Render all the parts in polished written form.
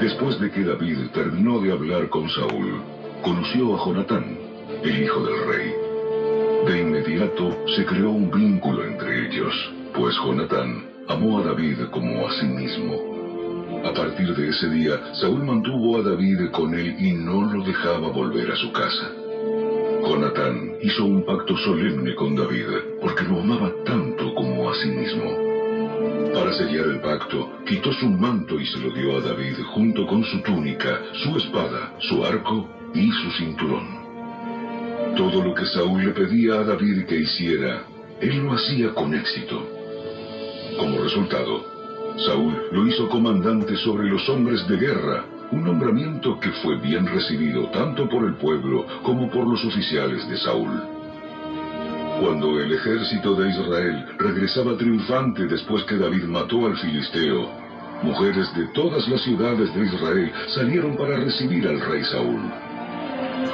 Después de que David terminó de hablar con Saúl, conoció a Jonatán, el hijo del rey. De inmediato se creó un vínculo entre ellos, pues Jonatán amó a David como a sí mismo. A partir de ese día, Saúl mantuvo a David con él y no lo dejaba volver a su casa. Jonatán hizo un pacto solemne con David, porque lo amaba tanto como a sí mismo. Para sellar el pacto, quitó su manto y se lo dio a David junto con su túnica, su espada, su arco y su cinturón. Todo lo que Saúl le pedía a David que hiciera, él lo hacía con éxito. Como resultado, Saúl lo hizo comandante sobre los hombres de guerra, un nombramiento que fue bien recibido tanto por el pueblo como por los oficiales de Saúl. Cuando el ejército de Israel regresaba triunfante después que David mató al filisteo, mujeres de todas las ciudades de Israel salieron para recibir al rey Saúl.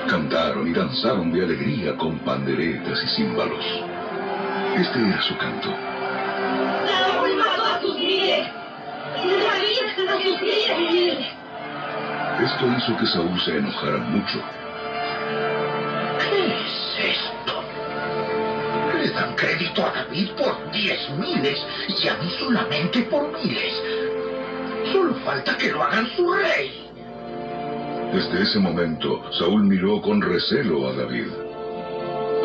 Cantaron y danzaron de alegría con panderetas y címbalos. Este era su canto. Saúl mató a sus miles, y David a sus 10,000. Esto hizo que Saúl se enojara mucho. ¿Qué es esto? Le dan crédito a David por 10,000 y a mí solamente por 1,000. Solo falta que lo hagan su rey. Desde ese momento, Saúl miró con recelo a David.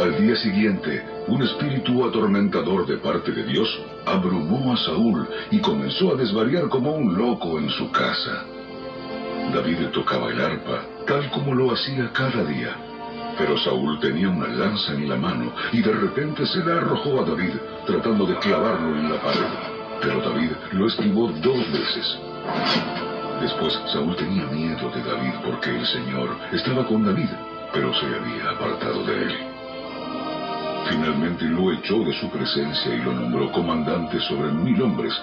Al día siguiente, un espíritu atormentador de parte de Dios abrumó a Saúl y comenzó a desvariar como un loco en su casa. David tocaba el arpa, tal como lo hacía cada día. Pero Saúl tenía una lanza en la mano y de repente se la arrojó a David, tratando de clavarlo en la pared. Pero David lo esquivó 2 veces. Después, Saúl tenía miedo de David porque el Señor estaba con David, pero se había apartado de él. Finalmente lo echó de su presencia y lo nombró comandante sobre 1,000 hombres,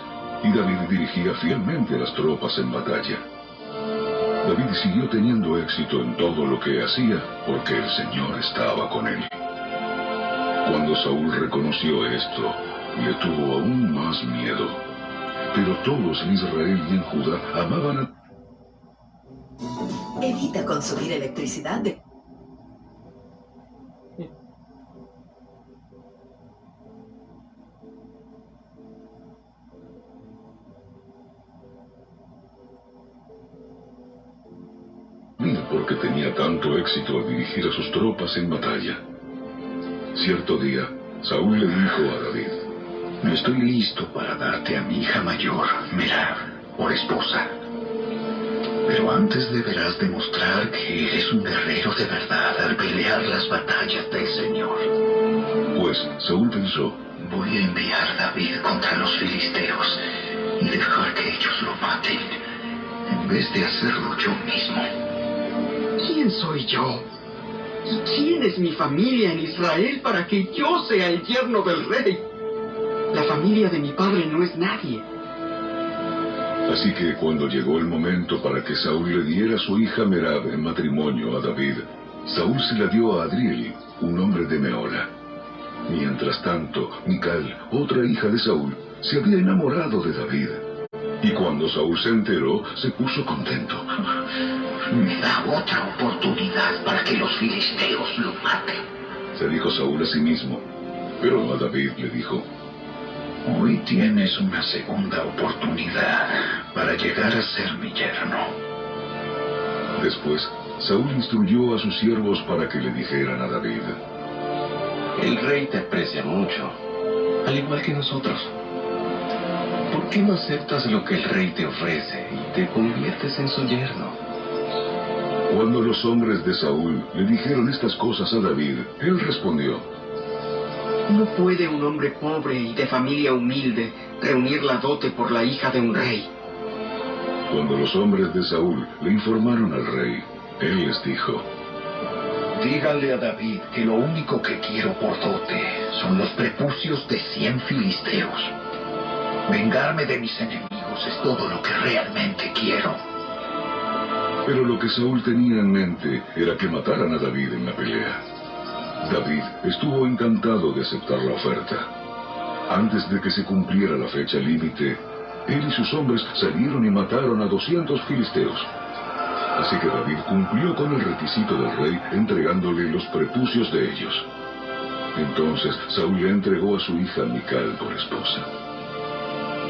y David dirigía fielmente a las tropas en batalla. David siguió teniendo éxito en todo lo que hacía porque el Señor estaba con él. Cuando Saúl reconoció esto, le tuvo aún más miedo. Pero todos en Israel y en Judá amaban a... Evita consumir electricidad de... porque tenía tanto éxito al dirigir a sus tropas en batalla. Cierto día, Saúl le dijo a David: No estoy listo para darte a mi hija mayor, Merab, por esposa. Pero antes deberás demostrar que eres un guerrero de verdad al pelear las batallas del Señor. Pues Saúl pensó: Voy a enviar a David contra los filisteos y dejar que ellos lo maten, en vez de hacerlo yo mismo. ¿Quién soy yo? ¿Y quién es mi familia en Israel para que yo sea el yerno del rey? La familia de mi padre no es nadie. Así que cuando llegó el momento para que Saúl le diera a su hija Merab en matrimonio a David, Saúl se la dio a Adriel, un hombre de Meola. Mientras tanto, Mical, otra hija de Saúl, se había enamorado de David. Y cuando Saúl se enteró, se puso contento. Me da otra oportunidad para que los filisteos lo maten, se dijo Saúl a sí mismo. Pero a David le dijo: Hoy tienes una segunda oportunidad para llegar a ser mi yerno. Después, Saúl instruyó a sus siervos para que le dijeran a David: El rey te aprecia mucho, al igual que nosotros. ¿Por qué no aceptas lo que el rey te ofrece y te conviertes en su yerno? Cuando los hombres de Saúl le dijeron estas cosas a David, él respondió: No puede un hombre pobre y de familia humilde reunir la dote por la hija de un rey. Cuando los hombres de Saúl le informaron al rey, él les dijo: Díganle a David que lo único que quiero por dote son los prepucios de 100 filisteos. Vengarme de mis enemigos es todo lo que realmente quiero. Pero lo que Saúl tenía en mente era que mataran a David en la pelea. David estuvo encantado de aceptar la oferta. Antes de que se cumpliera la fecha límite, Él y sus hombres salieron y mataron a 200 filisteos. Así que David cumplió con el requisito del rey, entregándole los prepucios de ellos. Entonces Saúl le entregó a su hija Mical por esposa.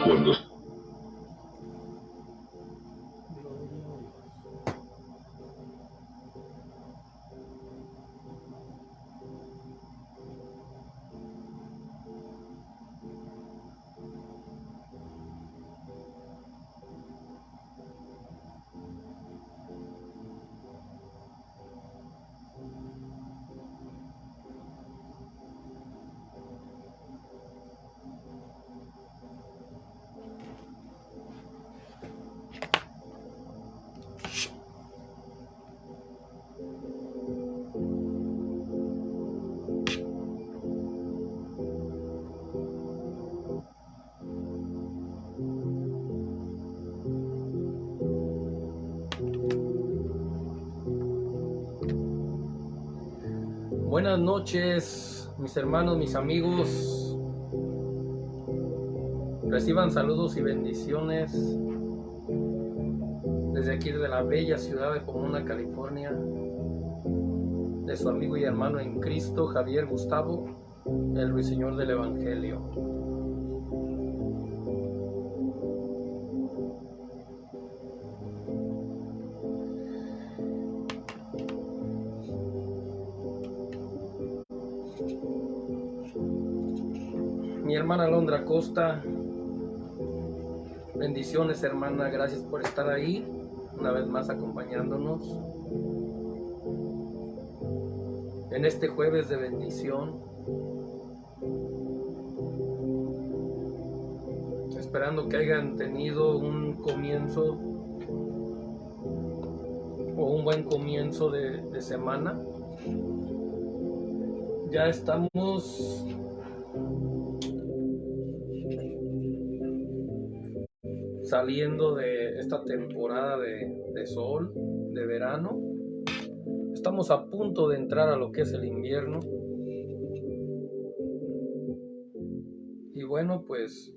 Cuando Buenas noches, mis hermanos, mis amigos. Reciban saludos y bendiciones desde aquí, de la bella ciudad de Pomona, California, de su amigo y hermano en Cristo, Javier Gustavo, el ruiseñor del Evangelio. Mi hermana Alondra Costa, bendiciones, hermana, gracias por estar ahí, una vez más acompañándonos en este jueves de bendición, esperando que hayan tenido un comienzo o un buen comienzo de semana. Ya estamos saliendo de esta temporada de sol, de verano. Estamos a punto de entrar a lo que es el invierno. Y bueno, pues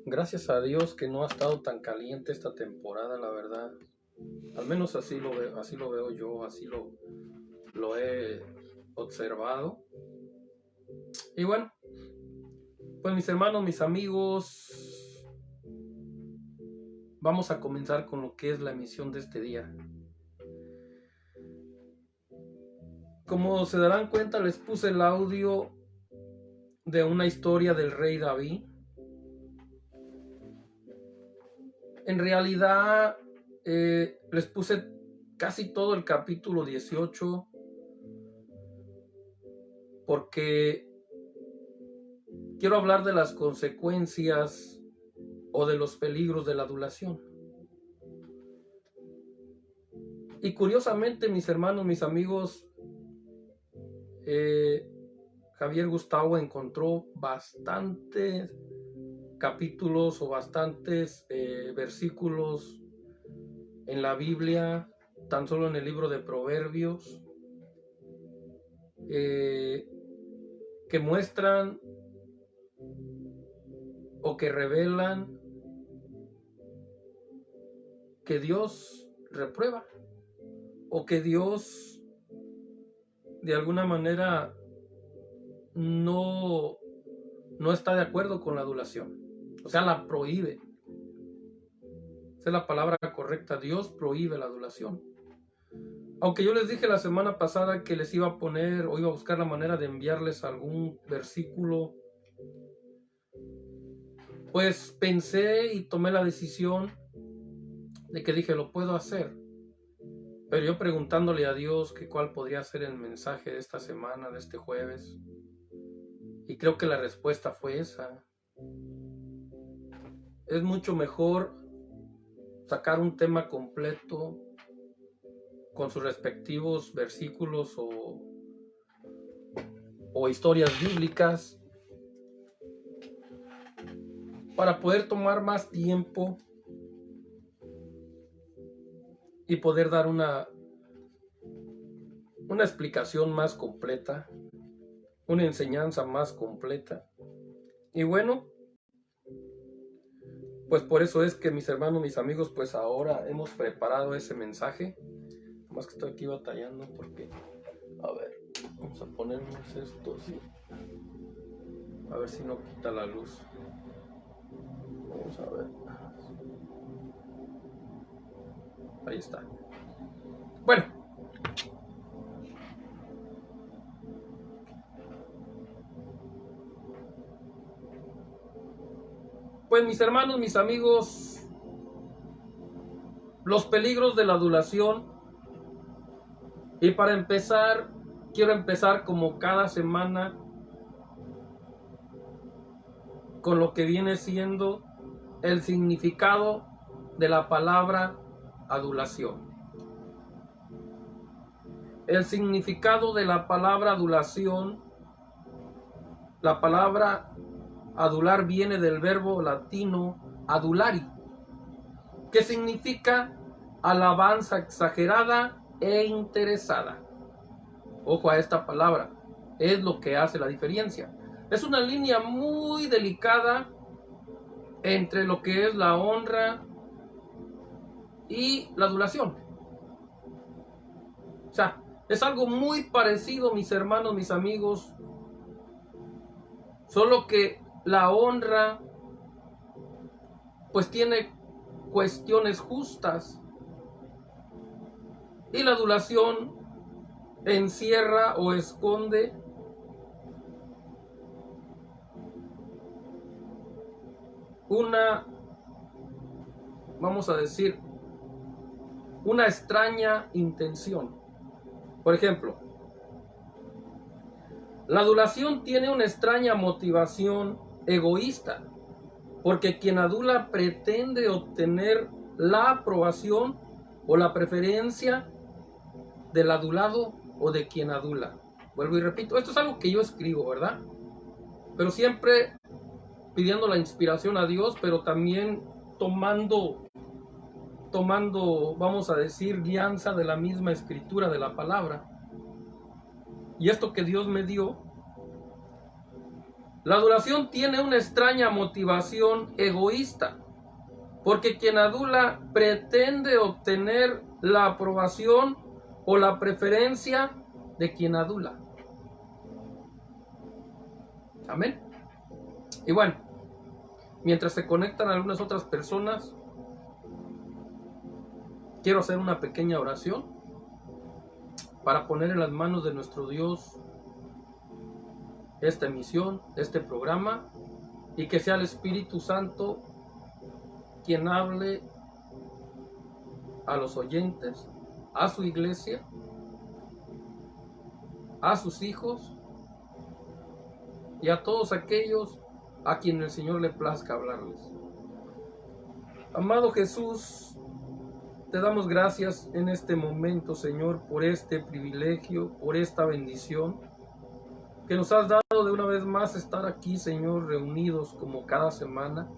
gracias a Dios que no ha estado tan caliente esta temporada, la verdad. Al menos así lo veo yo, así lo he observado. Y bueno, pues mis hermanos, mis amigos, vamos a comenzar con lo que es la emisión de este día. Como se darán cuenta, les puse el audio de una historia del rey David. En realidad, les puse casi todo el capítulo 18 porque quiero hablar de las consecuencias o de los peligros de la adulación. Y curiosamente, mis hermanos, mis amigos, Javier Gustavo encontró bastantes capítulos o bastantes versículos en la Biblia, tan solo en el libro de Proverbios, que muestran o que revelan que Dios reprueba o que Dios de alguna manera no está de acuerdo con la adulación, o sea, la prohíbe. Esa es la palabra correcta, Dios prohíbe la adulación. Aunque yo les dije la semana pasada que les iba a poner o iba a buscar la manera de enviarles algún versículo, pues pensé y tomé la decisión de que dije, lo puedo hacer. Pero yo preguntándole a Dios que cuál podría ser el mensaje de esta semana, de este jueves. Y creo que la respuesta fue esa. Es mucho mejor sacar un tema completo con sus respectivos versículos o historias bíblicas para poder tomar más tiempo y poder dar una explicación más completa, una enseñanza más completa. Y bueno, Pues por eso es que mis hermanos, mis amigos, pues ahora hemos preparado ese mensaje. Más que estoy aquí batallando porque, a ver, vamos a ponernos esto así. A ver si no quita la luz. Vamos a ver. Ahí está. Bueno. Pues mis hermanos, mis amigos, los peligros de la adulación. Y para empezar, quiero empezar como cada semana con lo que viene siendo el significado de la palabra adulación. El significado de la palabra adulación, la palabra adular viene del verbo latino adulari, que significa alabanza exagerada e interesada. Ojo a esta palabra, es lo que hace la diferencia. Es una línea muy delicada entre lo que es la honra y la adulación. O sea, es algo muy parecido, mis hermanos, mis amigos, solo que la honra pues tiene cuestiones justas y la adulación encierra o esconde una, vamos a decir, una extraña intención. Por ejemplo, la adulación tiene una extraña motivación egoísta, porque quien adula pretende obtener la aprobación o la preferencia del adulado o de quien adula. Vuelvo y repito, esto es algo que yo escribo, ¿verdad? Pero siempre pidiendo la inspiración a Dios, pero también tomando, vamos a decir, guianza de la misma escritura de la palabra. Y esto que Dios me dio, la adulación tiene una extraña motivación egoísta, porque quien adula pretende obtener la aprobación o la preferencia de quien adula. Amén. Y bueno, mientras se conectan algunas otras personas, quiero hacer una pequeña oración para poner en las manos de nuestro Dios esta emisión, este programa, y que sea el Espíritu Santo quien hable a los oyentes, a su iglesia, a sus hijos y a todos aquellos a quien el Señor le plazca hablarles. Amado Jesús, te damos gracias en este momento, Señor, por este privilegio, por esta bendición que nos has dado de una vez más estar aquí, Señor, reunidos como cada semana,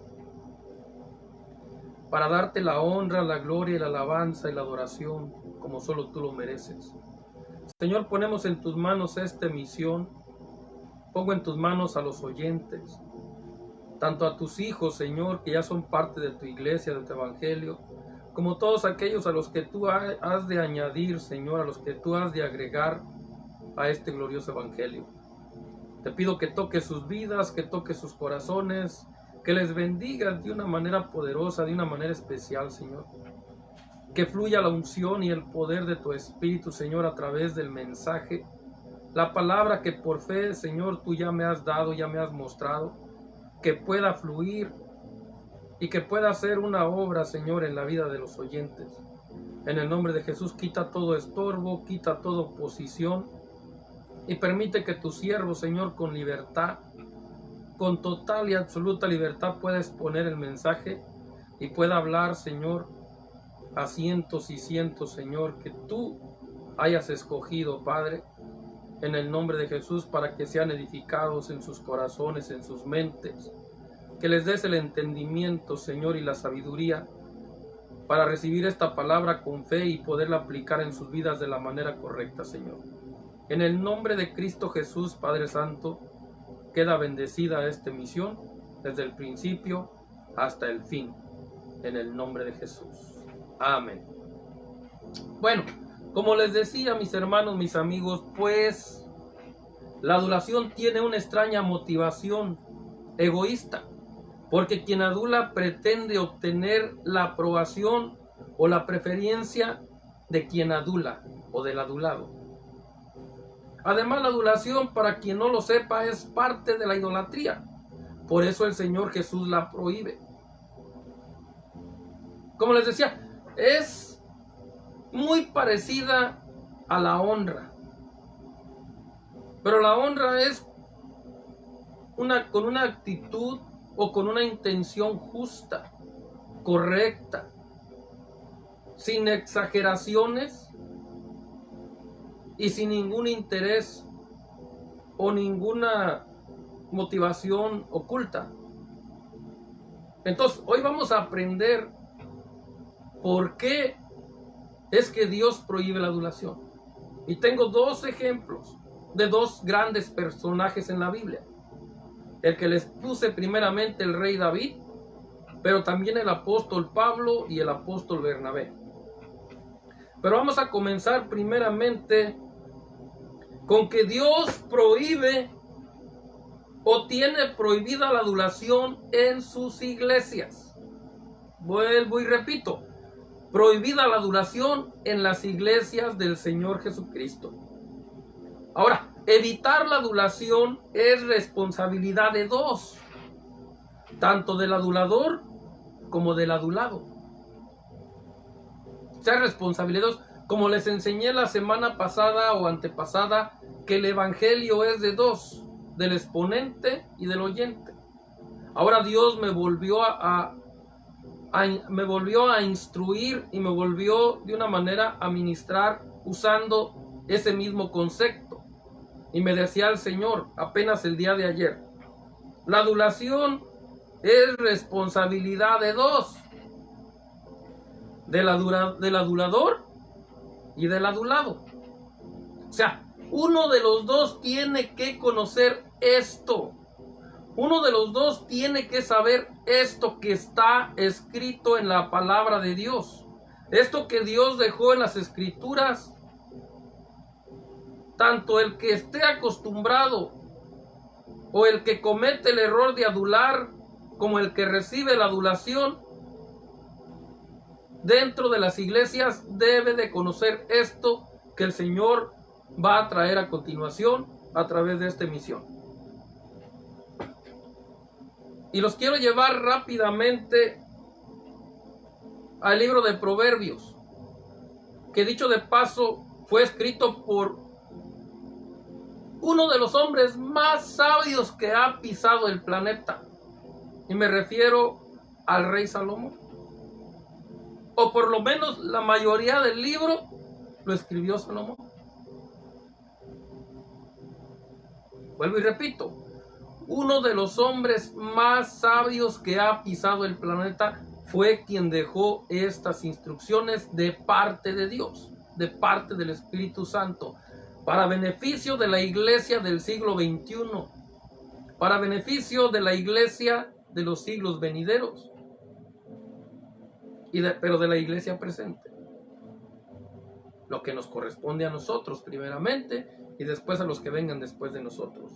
para darte la honra, la gloria y la alabanza y la adoración como solo tú lo mereces. Señor, ponemos en tus manos esta emisión, pongo en tus manos a los oyentes, tanto a tus hijos, Señor, que ya son parte de tu iglesia, de tu evangelio, como todos aquellos a los que tú has de añadir, Señor, a los que tú has de agregar a este glorioso evangelio. Te pido que toques sus vidas, que toques sus corazones, que les bendigas de una manera poderosa, de una manera especial, Señor. Que fluya la unción y el poder de tu Espíritu, Señor, a través del mensaje, la palabra que por fe, Señor, tú ya me has dado, ya me has mostrado, que pueda fluir y que pueda hacer una obra, Señor, en la vida de los oyentes. En el nombre de Jesús, quita todo estorbo, quita toda oposición y permite que tu siervo, Señor, con libertad, con total y absoluta libertad, pueda exponer el mensaje y pueda hablar, Señor, a cientos y cientos, Señor, que tú hayas escogido, Padre, en el nombre de Jesús, para que sean edificados en sus corazones, en sus mentes, que les des el entendimiento, Señor, y la sabiduría para recibir esta palabra con fe y poderla aplicar en sus vidas de la manera correcta, Señor. En el nombre de Cristo Jesús, Padre Santo, queda bendecida esta misión desde el principio, hasta el fin, en el nombre de Jesús. Amén. Bueno, como les decía, mis hermanos, mis amigos, pues la adulación tiene una extraña motivación egoísta, porque quien adula pretende obtener la aprobación o la preferencia de quien adula o del adulado. Además, la adulación, para quien no lo sepa, es parte de la idolatría. Por eso el Señor Jesús la prohíbe. Como les decía, es muy parecida a la honra. Pero la honra es con una actitud o con una intención justa, correcta, sin exageraciones y sin ningún interés o ninguna motivación oculta. Entonces, hoy vamos a aprender por qué es que Dios prohíbe la adulación. Y tengo dos ejemplos de dos grandes personajes en la Biblia. El que les puse primeramente, el rey David, pero también el apóstol Pablo y el apóstol Bernabé. Pero vamos a comenzar primeramente con que Dios prohíbe o tiene prohibida la adulación en sus iglesias. Vuelvo y repito, prohibida la adulación en las iglesias del Señor Jesucristo. Ahora, evitar la adulación es responsabilidad de dos, tanto del adulador como del adulado. O sea, responsabilidad de dos. Como les enseñé la semana pasada o antepasada, que el evangelio es de dos, del exponente y del oyente. Ahora Dios me volvió a instruir y me volvió de una manera a ministrar usando ese mismo concepto. Y me decía el Señor apenas el día de ayer: la adulación es responsabilidad de dos, del adulador y del adulado. O sea, uno de los dos tiene que conocer esto. Uno de los dos tiene que saber esto que está escrito en la palabra de Dios. Esto que Dios dejó en las escrituras. Tanto el que esté acostumbrado o el que comete el error de adular, como el que recibe la adulación dentro de las iglesias, debe de conocer esto que el Señor va a traer a continuación a través de esta emisión. Y los quiero llevar rápidamente al libro de Proverbios, que dicho de paso fue escrito por uno de los hombres más sabios que ha pisado el planeta. Y me refiero al rey Salomón. O por lo menos la mayoría del libro lo escribió Salomón. Vuelvo y repito, uno de los hombres más sabios que ha pisado el planeta fue quien dejó estas instrucciones de parte de Dios, de parte del Espíritu Santo, para beneficio de la iglesia del siglo XXI, para beneficio de la iglesia de los siglos venideros, pero de la iglesia presente. Lo que nos corresponde a nosotros primeramente y después a los que vengan después de nosotros.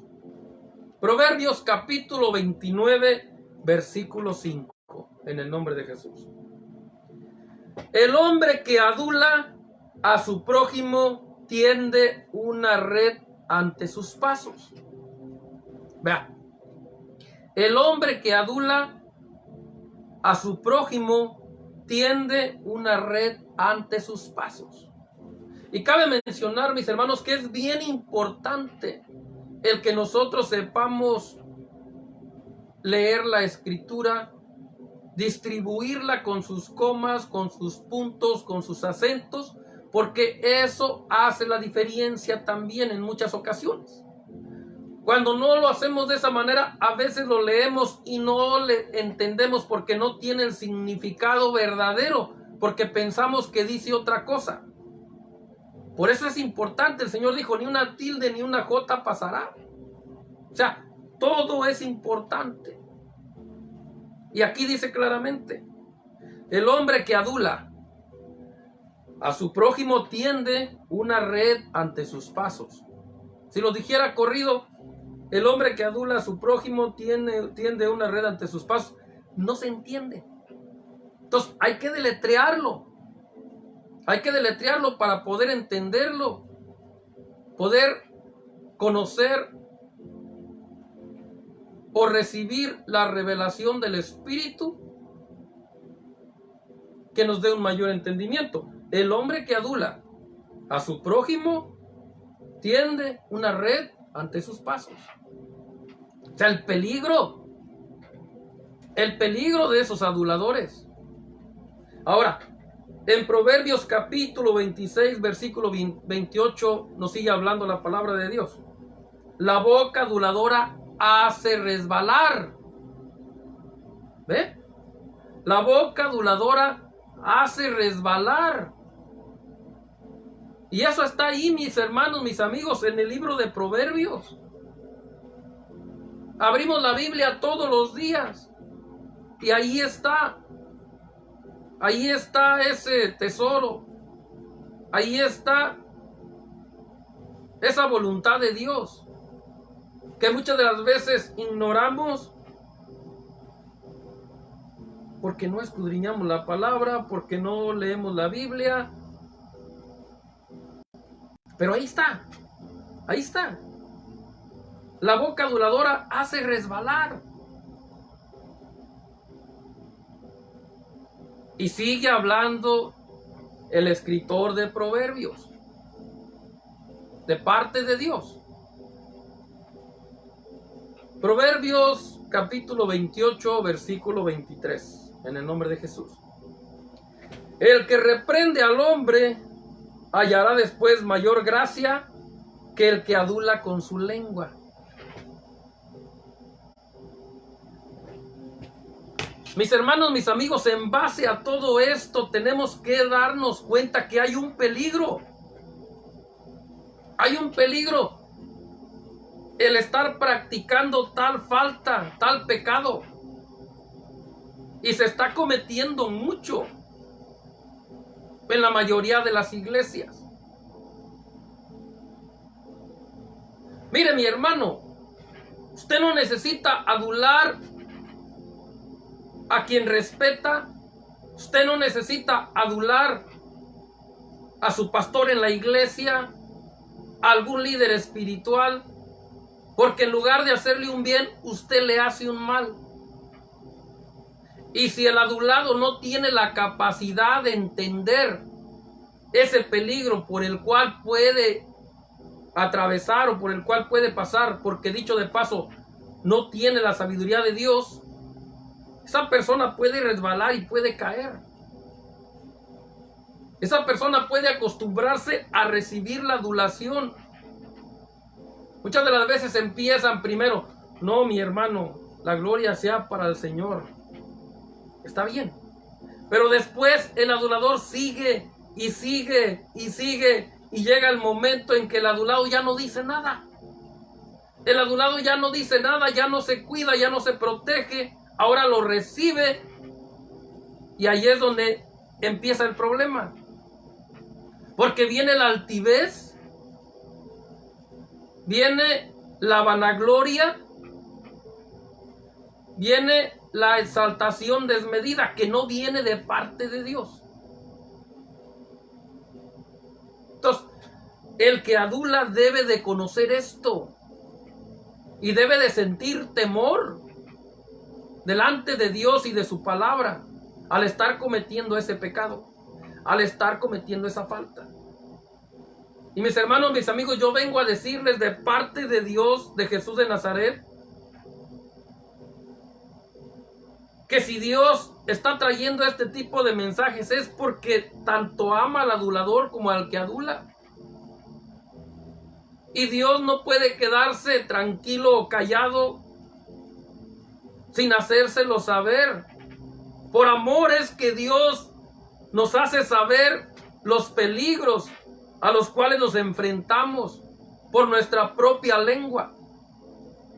Proverbios capítulo 29, versículo 5, en el nombre de Jesús. El hombre que adula a su prójimo tiende una red ante sus pasos. Vea, el hombre que adula a su prójimo tiende una red ante sus pasos. Y cabe mencionar, mis hermanos, que es bien importante el que nosotros sepamos leer la escritura, distribuirla con sus comas, con sus puntos, con sus acentos, porque eso hace la diferencia también en muchas ocasiones. Cuando no lo hacemos de esa manera, a veces lo leemos y no le entendemos porque no tiene el significado verdadero, porque pensamos que dice otra cosa. Por eso es importante, el Señor dijo, ni una tilde ni una jota pasará. O sea, todo es importante. Y aquí dice claramente, el hombre que adula a su prójimo tiende una red ante sus pasos. Si lo dijera corrido, el hombre que adula a su prójimo tiende una red ante sus pasos. No se entiende. Entonces hay que deletrearlo. Hay que deletrearlo para poder entenderlo, poder conocer o recibir la revelación del Espíritu que nos dé un mayor entendimiento. El hombre que adula a su prójimo tiende una red ante sus pasos. O sea, el peligro de esos aduladores. Ahora, en Proverbios capítulo 26, versículo 28, nos sigue hablando la palabra de Dios. La boca aduladora hace resbalar. ¿Ve? La boca aduladora hace resbalar. Y eso está ahí, mis hermanos, mis amigos, en el libro de Proverbios. Abrimos la Biblia todos los días y ahí está ese tesoro, ahí está esa voluntad de Dios que muchas de las veces ignoramos porque no escudriñamos la palabra, porque no leemos la Biblia. Pero ahí está. La boca aduladora hace resbalar. Y sigue hablando el escritor de Proverbios, de parte de Dios. Proverbios capítulo 28, versículo 23, en el nombre de Jesús. El que reprende al hombre hallará después mayor gracia que el que adula con su lengua. Mis hermanos, mis amigos, en base a todo esto tenemos que darnos cuenta que hay un peligro. Hay un peligro. El estar practicando tal falta, tal pecado. Y se está cometiendo mucho en la mayoría de las iglesias. Mire, mi hermano, usted no necesita adular a quien respeta. Usted no necesita adular a su pastor en la iglesia, a algún líder espiritual, porque en lugar de hacerle un bien, usted le hace un mal. Y si el adulado no tiene la capacidad de entender ese peligro por el cual puede atravesar o por el cual puede pasar, porque dicho de paso, no tiene la sabiduría de Dios, esa persona puede resbalar y puede caer. Esa persona puede acostumbrarse a recibir la adulación. Muchas de las veces empiezan primero, no, mi hermano, la gloria sea para el Señor. Está bien. Pero después el adulador sigue y sigue y sigue y llega el momento en que el adulado ya no dice nada. El adulado ya no dice nada, ya no se cuida, ya no se protege. Ahora lo recibe y ahí es donde empieza el problema. Porque viene la altivez, viene la vanagloria, viene la exaltación desmedida que no viene de parte de Dios. Entonces, el que adula debe de conocer esto y debe de sentir temor delante de Dios y de su palabra al estar cometiendo ese pecado, al estar cometiendo esa falta. Y mis hermanos, mis amigos, yo vengo a decirles de parte de Dios, de Jesús de Nazaret, que si Dios está trayendo este tipo de mensajes es porque tanto ama al adulador como al que adula. Y Dios no puede quedarse tranquilo o callado sin hacérselo saber. Por amor es que Dios nos hace saber los peligros a los cuales nos enfrentamos por nuestra propia lengua,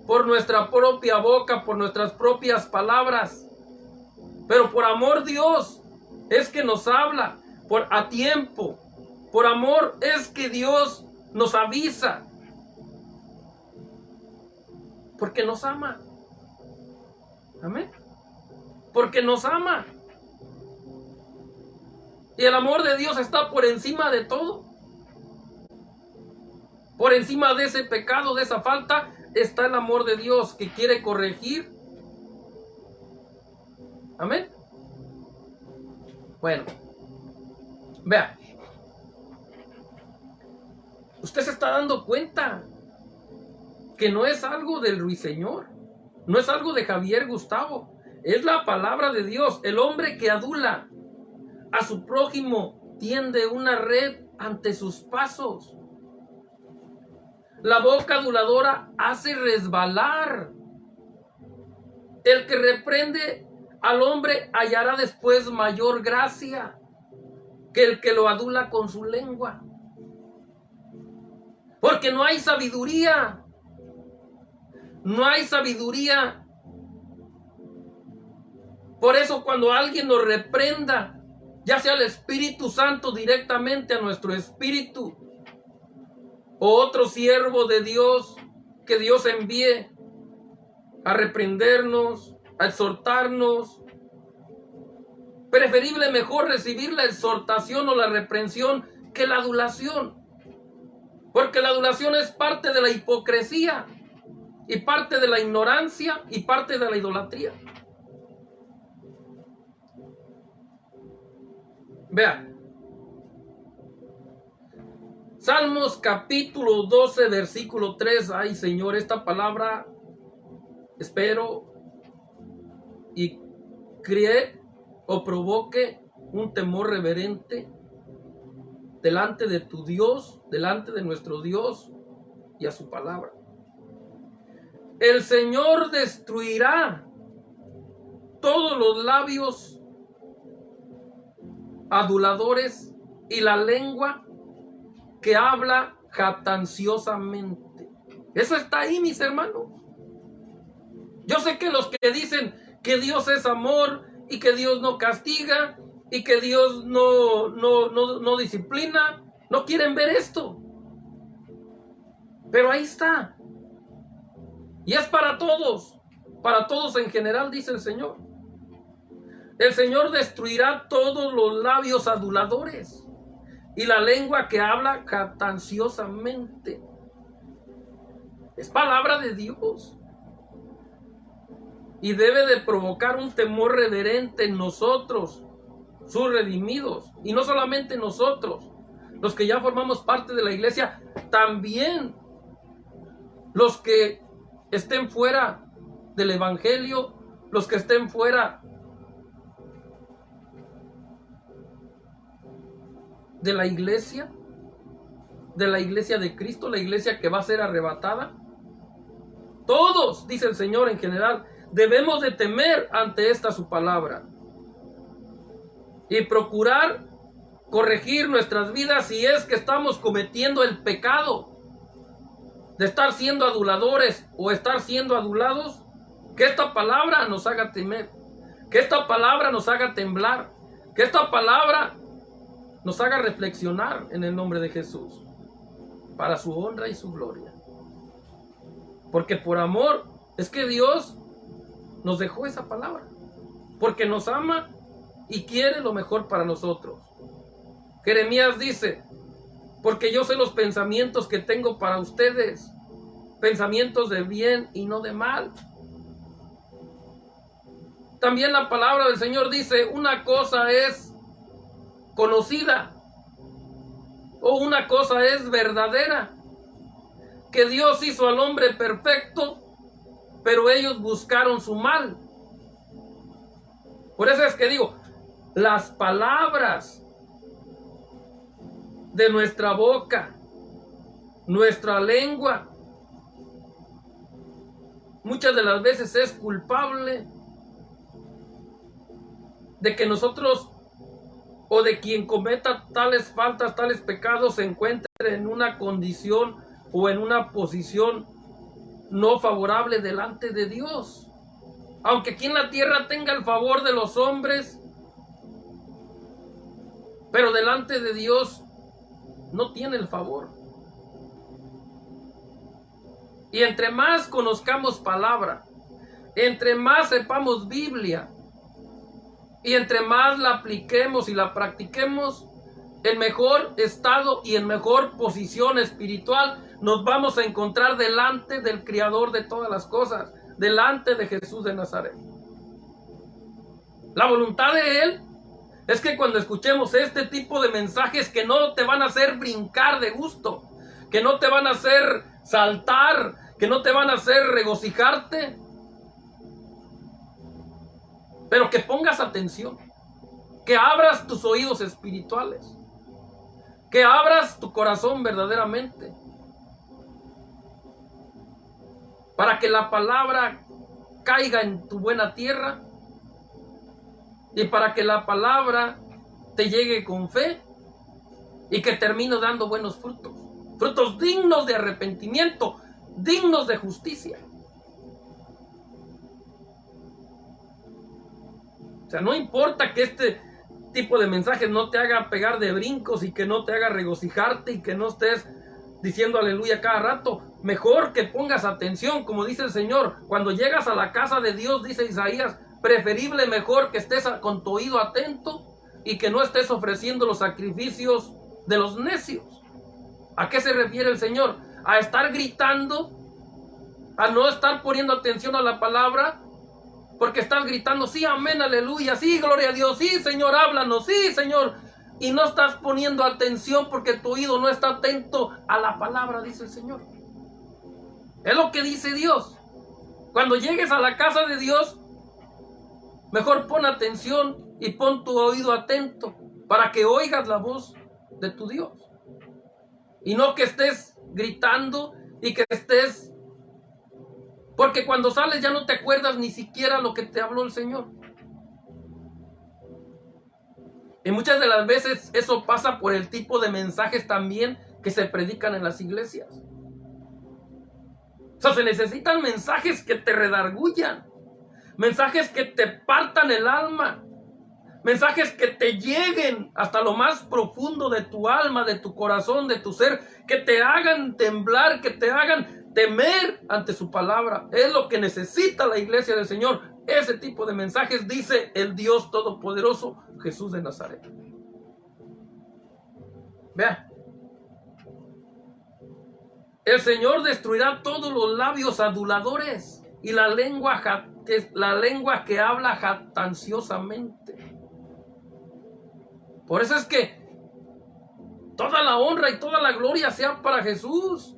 por nuestra propia boca, por nuestras propias palabras. Pero por amor Dios es que nos habla a tiempo. Por amor es que Dios nos avisa. Porque nos ama. Amén. Porque nos ama. Y el amor de Dios está por encima de todo. Por encima de ese pecado, de esa falta, está el amor de Dios que quiere corregir. Amén. Bueno, vea. Usted se está dando cuenta que no es algo del ruiseñor, no es algo de Javier Gustavo, es la palabra de Dios. El hombre que adula a su prójimo tiende una red ante sus pasos. La boca aduladora hace resbalar. El que reprende al hombre hallará después mayor gracia que el que lo adula con su lengua. Porque no hay sabiduría. No hay sabiduría. Por eso cuando alguien nos reprenda, ya sea el Espíritu Santo directamente a nuestro espíritu, o otro siervo de Dios que Dios envíe a reprendernos, a exhortarnos, preferible mejor recibir la exhortación o la reprensión que la adulación. Porque la adulación es parte de la hipocresía y parte de la ignorancia y parte de la idolatría. Vea. Salmos capítulo 12, versículo 3. Ay, Señor, esta palabra espero y cree o provoque un temor reverente delante de tu Dios, delante de nuestro Dios y a su palabra. El Señor destruirá todos los labios aduladores y la lengua que habla jactanciosamente. Eso está ahí, mis hermanos. Yo sé que los que dicen que Dios es amor y que Dios no castiga y que Dios no disciplina, no quieren ver esto. Pero ahí está. Y es para todos en general, dice el Señor. El Señor destruirá todos los labios aduladores y la lengua que habla jactanciosamente. Es palabra de Dios. Y debe de provocar un temor reverente en nosotros, sus redimidos. Y no solamente nosotros, los que ya formamos parte de la iglesia, también los que estén fuera del evangelio, los que estén fuera de la iglesia de Cristo, la iglesia que va a ser arrebatada. Todos, dice el Señor en general, debemos de temer ante esta su palabra y procurar corregir nuestras vidas si es que estamos cometiendo el pecado de estar siendo aduladores o estar siendo adulados. Que esta palabra nos haga temer, que esta palabra nos haga temblar, que esta palabra nos haga reflexionar en el nombre de Jesús, para su honra y su gloria. Porque por amor es que Dios nos dejó esa palabra, porque nos ama y quiere lo mejor para nosotros. Jeremías dice: porque yo sé los pensamientos que tengo para ustedes, pensamientos de bien y no de mal. También la palabra del Señor dice: una cosa es conocida o una cosa es verdadera, que Dios hizo al hombre perfecto, pero ellos buscaron su mal. Por eso es que digo, las palabras de nuestra boca, nuestra lengua, muchas de las veces es culpable de que nosotros o de quien cometa tales faltas, tales pecados, se encuentre en una condición o en una posición no favorable delante de Dios. aunque aquí en la tierra tenga el favor de los hombres, pero delante de Dios no tiene el favor. Y entre más conozcamos palabra, entre más sepamos Biblia, y entre más la apliquemos y la practiquemos, en mejor estado y en mejor posición espiritual nos vamos a encontrar delante del Creador de todas las cosas, delante de Jesús de Nazaret. La voluntad de Él es que cuando escuchemos este tipo de mensajes que no te van a hacer brincar de gusto, que no te van a hacer saltar, que no te van a hacer regocijarte, pero que pongas atención, que abras tus oídos espirituales, que abras tu corazón verdaderamente, para que la palabra caiga en tu buena tierra y para que la palabra te llegue con fe y que termine dando buenos frutos, frutos dignos de arrepentimiento, dignos de justicia. O sea, no importa que este tipo de mensajes no te haga pegar de brincos y que no te haga regocijarte y que no estés diciendo aleluya cada rato. Mejor que pongas atención, como dice el Señor. Cuando llegas a la casa de Dios, dice Isaías, preferible mejor que estés con tu oído atento y que no estés ofreciendo los sacrificios de los necios. ¿A qué se refiere el Señor? A estar gritando, a no estar poniendo atención a la palabra, porque estás gritando, sí, amén, aleluya, sí, gloria a Dios, sí, Señor, háblanos, sí, Señor, y no estás poniendo atención porque tu oído no está atento a la palabra, dice el Señor. Es lo que dice Dios. Cuando llegues a la casa de Dios, mejor pon atención y pon tu oído atento para que oigas la voz de tu Dios. Y no que estés gritando y que estés... Porque cuando sales ya no te acuerdas ni siquiera lo que te habló el Señor. Y muchas de las veces eso pasa por el tipo de mensajes también que se predican en las iglesias. O sea, se necesitan mensajes que te redargullan, mensajes que te partan el alma, mensajes que te lleguen hasta lo más profundo de tu alma, de tu corazón, de tu ser, que te hagan temblar, que te hagan temer ante su palabra. Es lo que necesita la iglesia del Señor. Ese tipo de mensajes, dice el Dios Todopoderoso, Jesús de Nazaret. Vea, el Señor destruirá todos los labios aduladores y la lengua que habla jactanciosamente. Por eso es que toda la honra y toda la gloria sea para Jesús.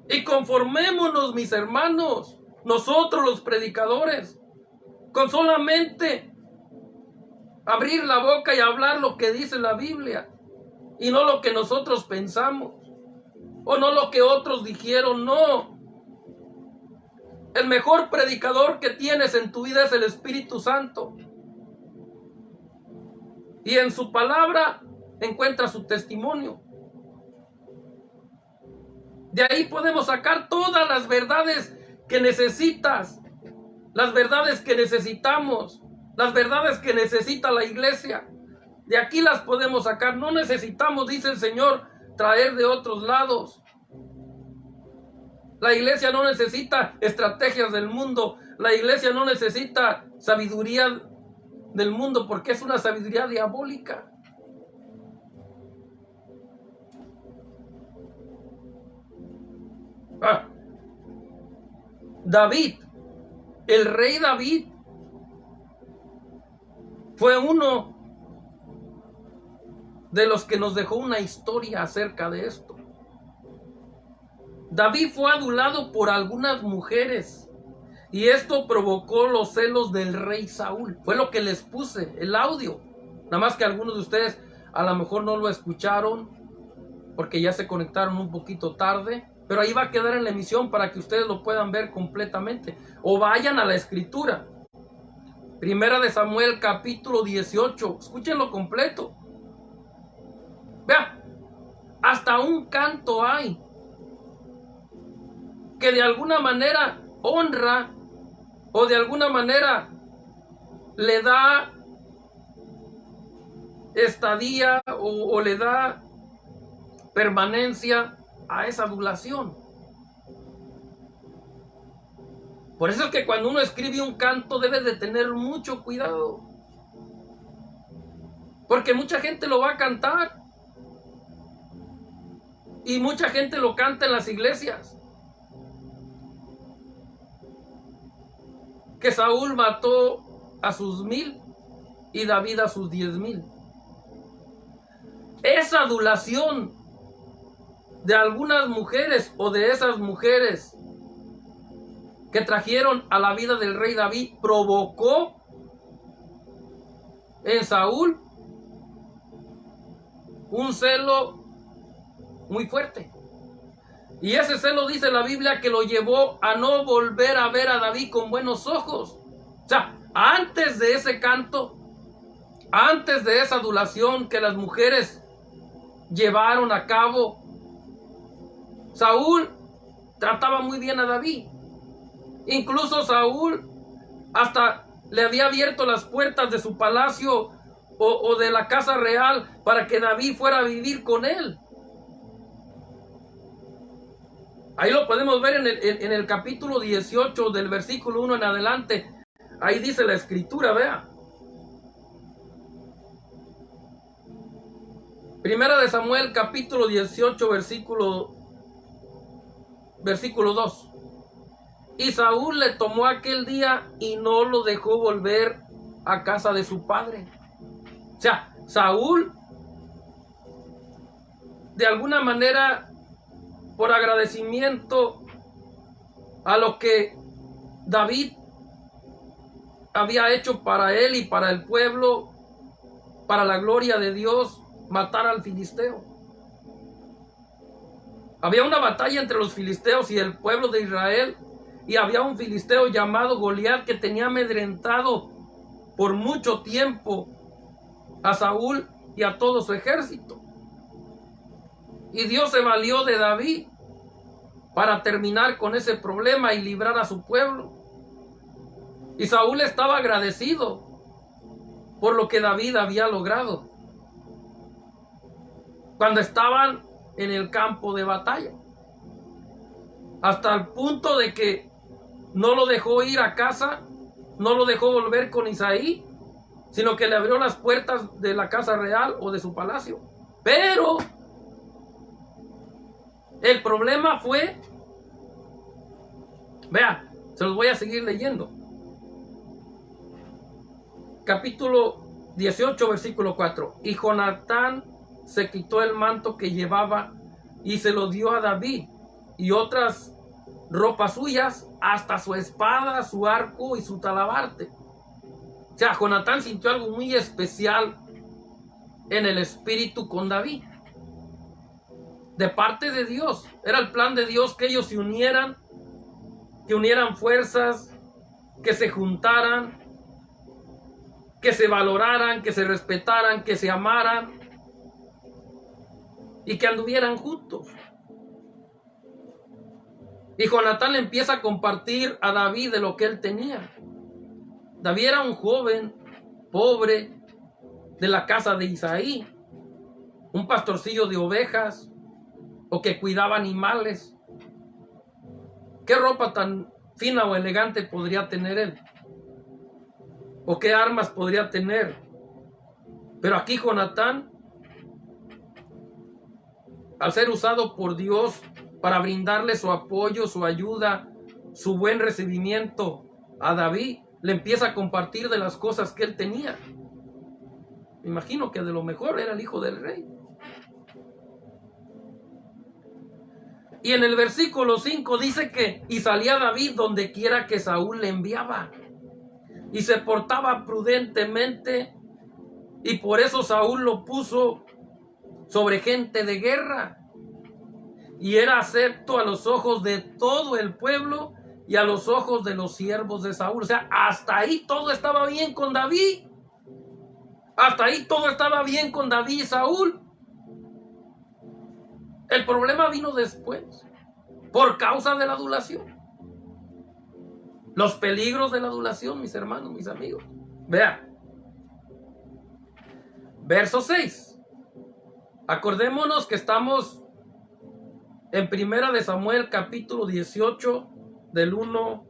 Y conformémonos, mis hermanos, nosotros los predicadores, con solamente abrir la boca y hablar lo que dice la Biblia, y no lo que nosotros pensamos, o no lo que otros dijeron, no. El mejor predicador que tienes en tu vida es el Espíritu Santo. Y en su palabra encuentra su testimonio. De ahí podemos sacar todas las verdades que necesitas, las verdades que necesitamos, las verdades que necesita la iglesia. De aquí las podemos sacar. No necesitamos, dice el Señor, traer de otros lados. La iglesia no necesita estrategias del mundo. La iglesia no necesita sabiduría del mundo porque es una sabiduría diabólica. David, el rey David, fue uno de los que nos dejó una historia acerca de esto. David fue adulado por algunas mujeres y esto provocó los celos del rey Saúl. Fue lo que les puse, el audio. Nada más que algunos de ustedes a lo mejor no lo escucharon porque ya se conectaron un poquito tarde. Pero ahí va a quedar en la emisión para que ustedes lo puedan ver completamente. O vayan a la escritura. Primera de Samuel capítulo 18. Escúchenlo completo. Vea, hasta un canto hay que de alguna manera honra o de alguna manera le da estadía o le da permanencia a esa adulación. Por eso es que cuando uno escribe un canto debe de tener mucho cuidado, porque mucha gente lo va a cantar y mucha gente lo canta en las iglesias. Que Saúl mató a sus 1000 y David a sus 10,000. Esa adulación de algunas mujeres o de esas mujeres que trajeron a la vida del rey David provocó en Saúl un celo muy fuerte. Y ese celo, dice la Biblia, que lo llevó a no volver a ver a David con buenos ojos. O sea, antes de ese canto, antes de esa adulación que las mujeres llevaron a cabo, Saúl trataba muy bien a David. Incluso Saúl hasta le había abierto las puertas de su palacio o de la casa real para que David fuera a vivir con él. Ahí lo podemos ver en el capítulo 18 del versículo 1 en adelante. Ahí dice la escritura, vea. Primera de Samuel, capítulo 18, versículo 2. Y Saúl le tomó aquel día y no lo dejó volver a casa de su padre. O sea, Saúl, de alguna manera, por agradecimiento a lo que David había hecho para él y para el pueblo, para la gloria de Dios, matar al filisteo. Había una batalla entre los filisteos y el pueblo de Israel, y había un filisteo llamado Goliat que tenía amedrentado por mucho tiempo a Saúl y a todo su ejército. Y Dios se valió de David para terminar con ese problema y librar a su pueblo. Y Saúl estaba agradecido por lo que David había logrado cuando estaban en el campo de batalla, hasta el punto de que no lo dejó ir a casa, no lo dejó volver con Isaí, sino que le abrió las puertas de la casa real o de su palacio. Pero el problema fue, vean, se los voy a seguir leyendo. Capítulo 18, versículo 4. Y Jonatán se quitó el manto que llevaba y se lo dio a David y otras ropas suyas, hasta su espada, su arco y su talabarte. O sea, Jonatán sintió algo muy especial en el espíritu con David, de parte de Dios. Era el plan de Dios que ellos se unieran, que unieran fuerzas, que se juntaran, que se valoraran, que se respetaran, que se amaran y que anduvieran juntos. Y Jonatán le empieza a compartir a David de lo que él tenía. David era un joven pobre de la casa de Isaí, un pastorcillo de ovejas o que cuidaba animales. ¿Qué ropa tan fina o elegante podría tener él? ¿O qué armas podría tener? Pero aquí Jonatán, al ser usado por Dios para brindarle su apoyo, su ayuda, su buen recibimiento a David, le empieza a compartir de las cosas que él tenía. Me imagino que de lo mejor era el hijo del rey. Y en el versículo 5 dice que y salía David donde quiera que Saúl le enviaba, y se portaba prudentemente, y por eso Saúl lo puso sobre gente de guerra, y era acepto a los ojos de todo el pueblo y a los ojos de los siervos de Saúl. O sea, hasta ahí todo estaba bien con David. Hasta ahí todo estaba bien con David y Saúl. El problema vino después, por causa de la adulación. Los peligros de la adulación, mis hermanos, mis amigos. Vea. Verso 6. Acordémonos que estamos en Primera de Samuel, capítulo 18, del 1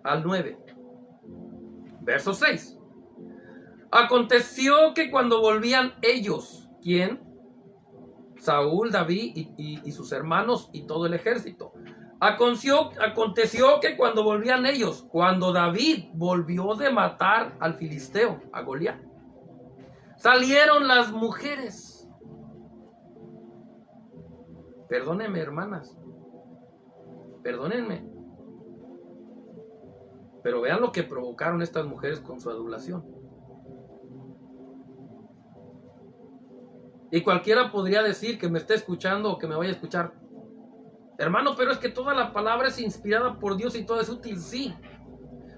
al 9. Verso 6. Aconteció que cuando volvían ellos, ¿quién? Saúl, David y sus hermanos y todo el ejército. Aconteció que cuando volvían ellos, cuando David volvió de matar al filisteo, a Goliat, salieron las mujeres. Perdónenme, hermanas. Perdónenme. Pero vean lo que provocaron estas mujeres con su adulación. Y cualquiera podría decir que me esté escuchando o que me vaya a escuchar: hermano, pero es que toda la palabra es inspirada por Dios y todo es útil, sí.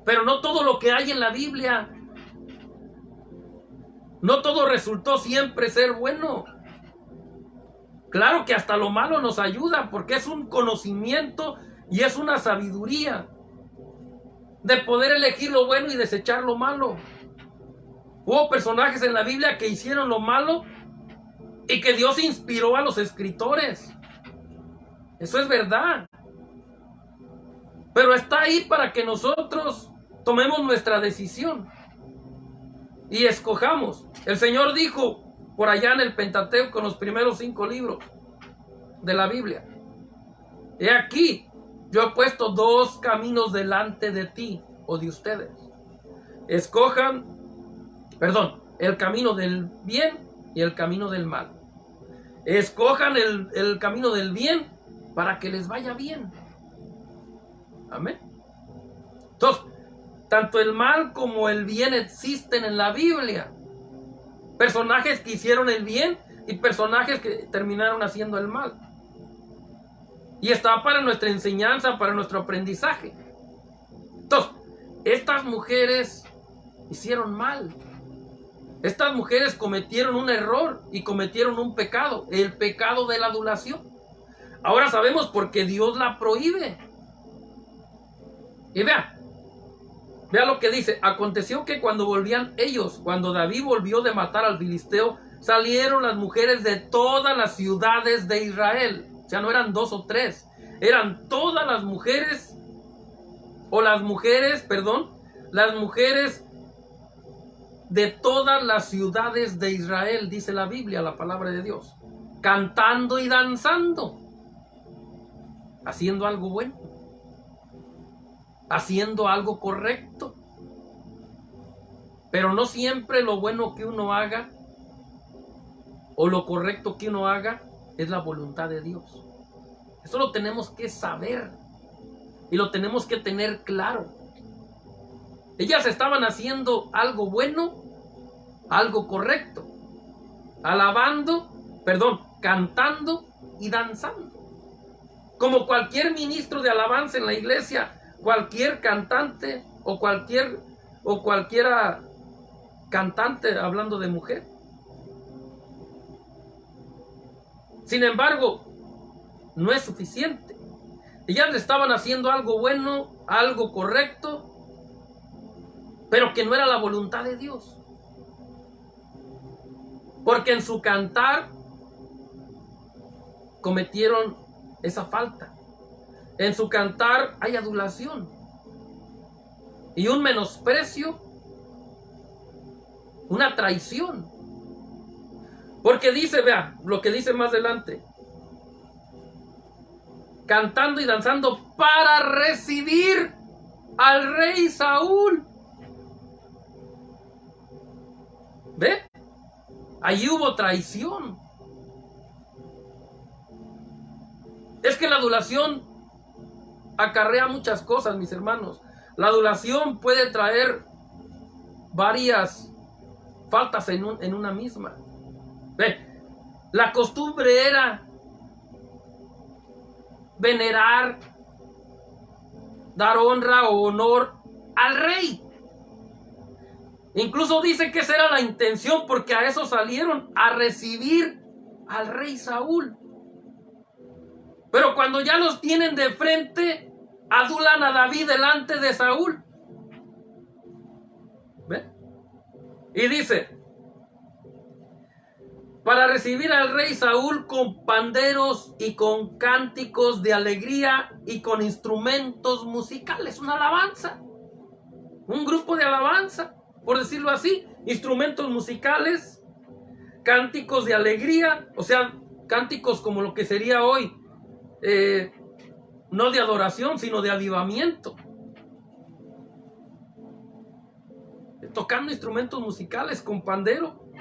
Pero no todo lo que hay en la Biblia, no todo resultó siempre ser bueno. Claro que hasta lo malo nos ayuda, porque es un conocimiento y es una sabiduría de poder elegir lo bueno y desechar lo malo. Hubo personajes en la Biblia que hicieron lo malo y que Dios inspiró a los escritores. Eso es verdad. Pero está ahí para que nosotros tomemos nuestra decisión y escojamos. El Señor dijo por allá en el Pentateuco, en los primeros 5 libros de la Biblia: he aquí, yo he puesto 2 caminos delante de ti o de ustedes. Escojan, el camino del bien y el camino del mal. Escojan el camino del bien para que les vaya bien. Amén. Entonces, tanto el mal como el bien existen en la Biblia. Personajes que hicieron el bien y personajes que terminaron haciendo el mal. Y está para nuestra enseñanza, para nuestro aprendizaje. Entonces, estas mujeres hicieron mal. Estas mujeres cometieron un error y cometieron un pecado, el pecado de la adulación. Ahora sabemos por qué Dios la prohíbe. Y vea lo que dice: aconteció que cuando volvían ellos, cuando David volvió de matar al filisteo, salieron las mujeres de todas las ciudades de Israel. O sea, no eran 2 o 3, eran todas las mujeres, las mujeres de todas las ciudades de Israel, dice la Biblia, la palabra de Dios, cantando y danzando, haciendo algo bueno, haciendo algo correcto. Pero no siempre lo bueno que uno haga o lo correcto que uno haga es la voluntad de Dios. Eso lo tenemos que saber y lo tenemos que tener claro. Ellas estaban haciendo algo bueno, algo correcto, cantando y danzando. Como cualquier ministro de alabanza en la iglesia, cualquier cantante o cualquiera cantante, hablando de mujer. Sin embargo, no es suficiente. Ellas estaban haciendo algo bueno, algo correcto, pero que no era la voluntad de Dios. Porque en su cantar cometieron esa falta. En su cantar hay adulación y un menosprecio, una traición. Porque dice, vea lo que dice más adelante: cantando y danzando para recibir al rey Saúl. ¿Ve? Allí hubo traición. Es que la adulación acarrea muchas cosas, mis hermanos. La adulación puede traer varias faltas en una misma. Ve, la costumbre era venerar, dar honra o honor al rey. Incluso dice que esa era la intención, porque a eso salieron, a recibir al rey Saúl. Pero cuando ya los tienen de frente, adulan a David delante de Saúl. ¿Ve? Y dice, para recibir al rey Saúl con panderos y con cánticos de alegría y con instrumentos musicales, una alabanza, un grupo de alabanza, por decirlo así, instrumentos musicales, cánticos de alegría, o sea, cánticos como lo que sería hoy, no de adoración, sino de avivamiento. Tocando instrumentos musicales con pandero,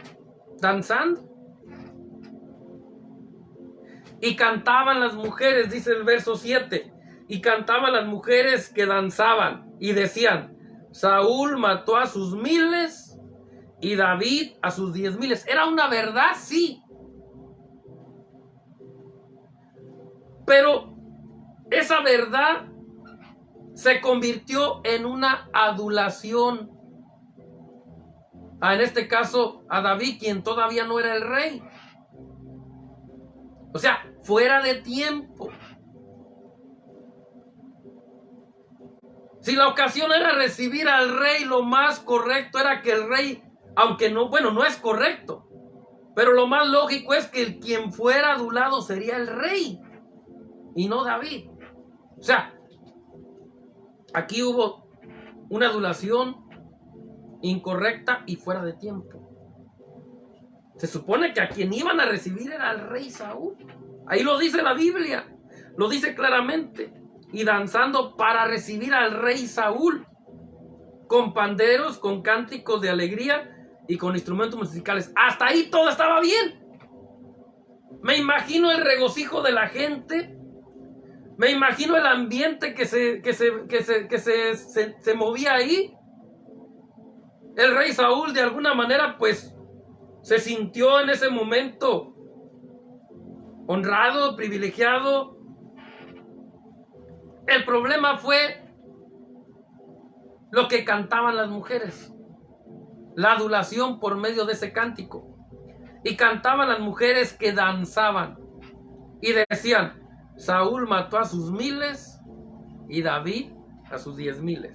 danzando. Y cantaban las mujeres, dice el verso 7, y cantaban las mujeres que danzaban y decían, Saúl mató a sus 1000 y David a sus 10,000. Era una verdad, sí. Pero esa verdad se convirtió en una adulación. En este caso, a David, quien todavía no era el rey. O sea, fuera de tiempo. Si la ocasión era recibir al rey, lo más correcto era que el rey, aunque no, bueno, no es correcto, pero lo más lógico es que quien fuera adulado sería el rey y no David. O sea, aquí hubo una adulación incorrecta y fuera de tiempo. Se supone que a quien iban a recibir era al rey Saúl. Ahí lo dice la Biblia, lo dice claramente. Y danzando para recibir al rey Saúl, con panderos, con cánticos de alegría y con instrumentos musicales. Hasta ahí todo estaba bien. Me imagino el regocijo de la gente. Me imagino el ambiente que se movía ahí. El rey Saúl de alguna manera pues se sintió en ese momento honrado, privilegiado. El problema fue lo que cantaban las mujeres, la adulación por medio de ese cántico. Y cantaban las mujeres que danzaban y decían, Saúl mató a sus 1000 y David a sus 10,000.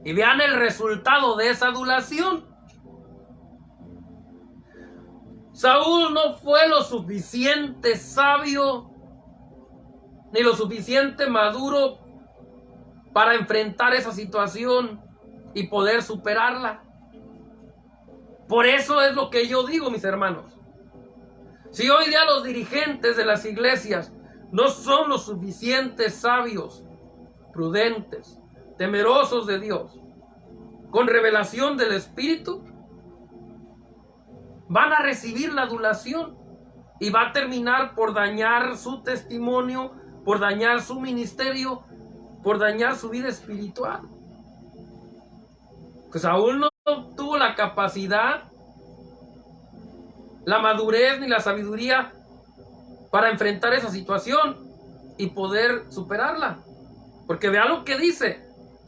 Y vean el resultado de esa adulación. Saúl no fue lo suficiente sabio ni lo suficiente maduro para enfrentar esa situación y poder superarla. Por eso es lo que yo digo, mis hermanos. Si hoy día los dirigentes de las iglesias no son lo suficientes sabios, prudentes, temerosos de Dios, con revelación del Espíritu, van a recibir la adulación y va a terminar por dañar su testimonio, por dañar su ministerio, por dañar su vida espiritual. Pues Saúl no tuvo la capacidad, la madurez ni la sabiduría para enfrentar esa situación y poder superarla. Porque vean lo que dice.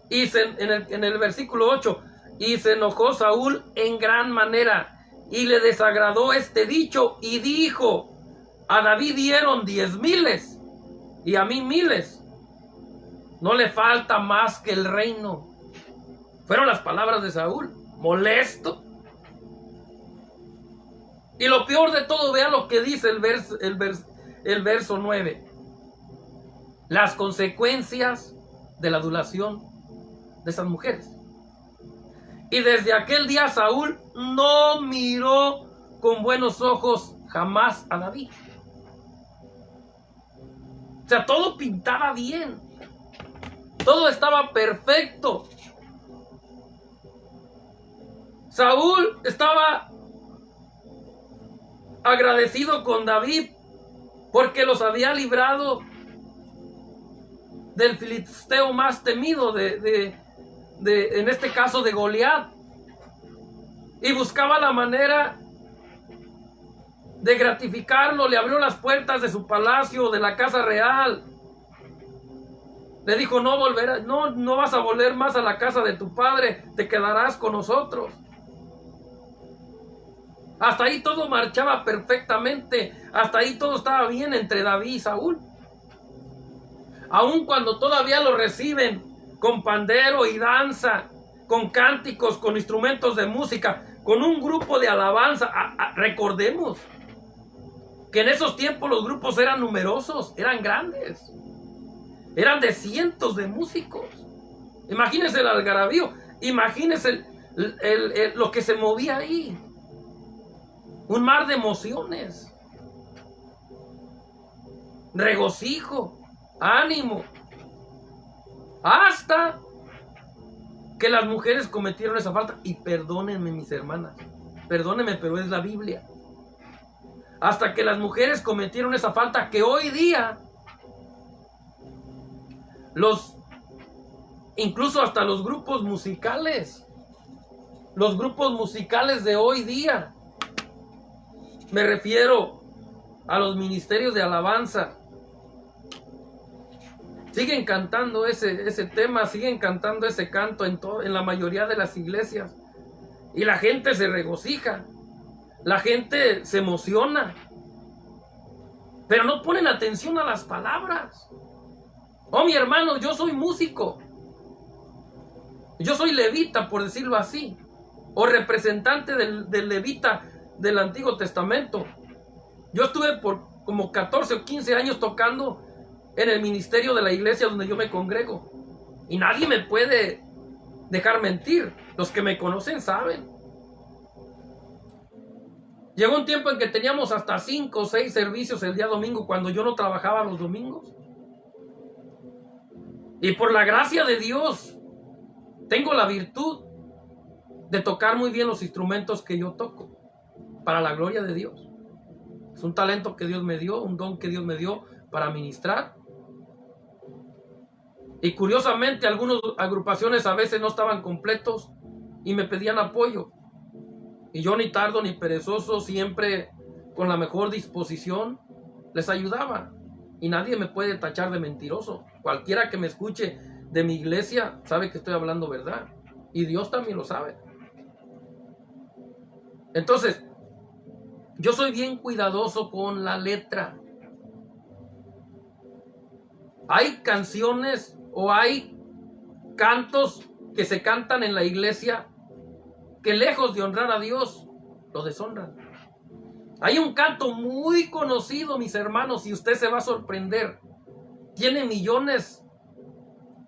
Y en el versículo 8, y se enojó Saúl en gran manera y le desagradó este dicho y dijo, a David dieron 10,000 y a mí 1000. No le falta más que el reino. Fueron las palabras de Saúl, molesto. Y lo peor de todo, vean lo que dice el verso 9. Las consecuencias de la adulación de esas mujeres. Y desde aquel día Saúl no miró con buenos ojos jamás a David. O sea, todo pintaba bien. Todo estaba perfecto. Saúl estaba agradecido con David porque los había librado del filisteo más temido, en este caso de Goliat, y buscaba la manera de gratificarlo. Le abrió las puertas de su palacio, de la casa real. Le dijo, no vas a volver más a la casa de tu padre, te quedarás con nosotros. Hasta ahí todo marchaba perfectamente, hasta ahí todo estaba bien entre David y Saúl. aun cuando todavía lo reciben con pandero y danza, con cánticos, con instrumentos de música, con un grupo de alabanza. Recordemos que en esos tiempos los grupos eran numerosos, eran grandes, eran de cientos de músicos. Imagínense el algarabío, imagínense lo que se movía ahí. Un mar de emociones, regocijo, ánimo, hasta que las mujeres cometieron esa falta. Y perdónenme, mis hermanas, perdónenme, pero es la Biblia. Hasta que las mujeres cometieron esa falta, que hoy día incluso hasta los grupos musicales de hoy día, me refiero a los ministerios de alabanza, siguen cantando ese tema, siguen cantando ese canto en la mayoría de las iglesias. Y la gente se regocija, la gente se emociona, pero no ponen atención a las palabras. Oh, mi hermano, yo soy músico, yo soy levita, por decirlo así, o representante del levita del Antiguo Testamento. Yo estuve por como 14 o 15 años tocando en el ministerio de la iglesia donde yo me congrego, y nadie me puede dejar mentir. Los que me conocen saben. Llegó un tiempo en que teníamos hasta 5 o 6 servicios el día domingo, cuando yo no trabajaba los domingos. Y por la gracia de Dios tengo la virtud de tocar muy bien los instrumentos que yo toco, para la gloria de Dios. Es un talento que Dios me dio, un don que Dios me dio para ministrar. Y curiosamente, algunas agrupaciones a veces no estaban completos y me pedían apoyo. Y yo, ni tardo ni perezoso, siempre con la mejor disposición, les ayudaba. Y nadie me puede tachar de mentiroso. Cualquiera que me escuche de mi iglesia sabe que estoy hablando verdad. Y Dios también lo sabe. Entonces, yo soy bien cuidadoso con la letra. Hay canciones o hay cantos que se cantan en la iglesia que, lejos de honrar a Dios, lo deshonran. Hay un canto muy conocido, mis hermanos, y usted se va a sorprender. Tiene millones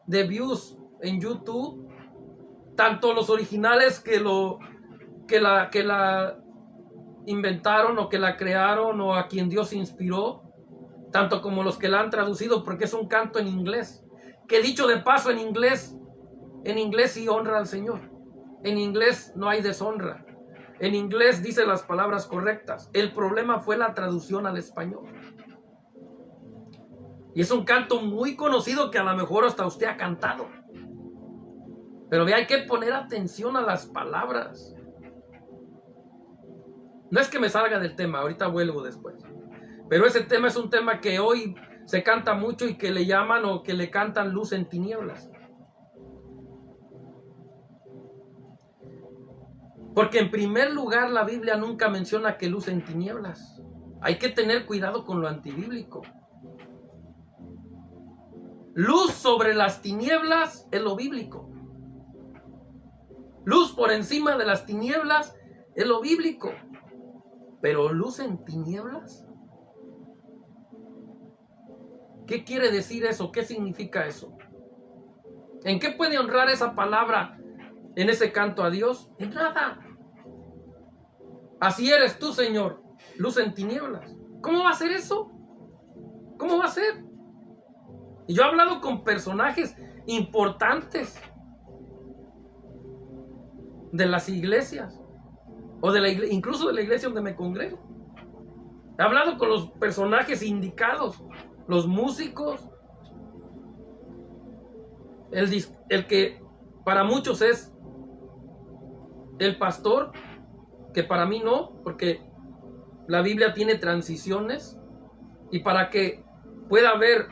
de views en YouTube, tanto los originales que la inventaron o que la crearon o a quien Dios inspiró, tanto como los que la han traducido, porque es un canto en inglés, que, dicho de paso, en inglés sí honra al Señor. En inglés no hay deshonra. En inglés dice las palabras correctas. El problema fue la traducción al español. Y es un canto muy conocido que a lo mejor hasta usted ha cantado. Pero hay que poner atención a las palabras. No es que me salga del tema, ahorita vuelvo después. Pero ese tema es un tema que hoy se canta mucho y que le llaman o que le cantan luz en tinieblas. Porque en primer lugar la Biblia nunca menciona que luz en tinieblas. Hay que tener cuidado con lo antibíblico. Luz sobre las tinieblas es lo bíblico. Luz por encima de las tinieblas es lo bíblico. Pero luz en tinieblas, ¿qué quiere decir eso? ¿Qué significa eso? ¿En qué puede honrar esa palabra en ese canto a Dios? En nada. Así eres tú, Señor, luz en tinieblas. ¿Cómo va a ser eso? ¿Cómo va a ser? Y yo he hablado con personajes importantes de las iglesias, o incluso de la iglesia donde me congrego. He hablado con los personajes indicados, los músicos, el que para muchos es el pastor, que para mí no, porque la Biblia tiene transiciones, y para que pueda haber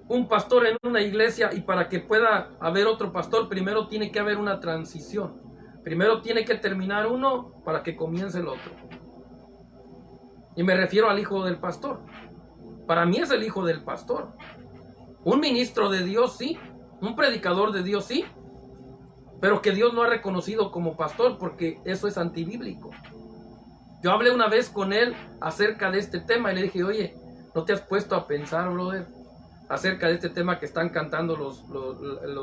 un pastor en una iglesia y para que pueda haber otro pastor, primero tiene que haber una transición. Primero tiene que terminar uno para que comience el otro. Y me refiero al hijo del pastor. Para mí es el hijo del pastor. Un ministro de Dios, sí. Un predicador de Dios, sí. Pero que Dios no ha reconocido como pastor, porque eso es antibíblico. Yo hablé una vez con él acerca de este tema y le dije, oye, ¿no te has puesto a pensar, brother, acerca de este tema que están cantando los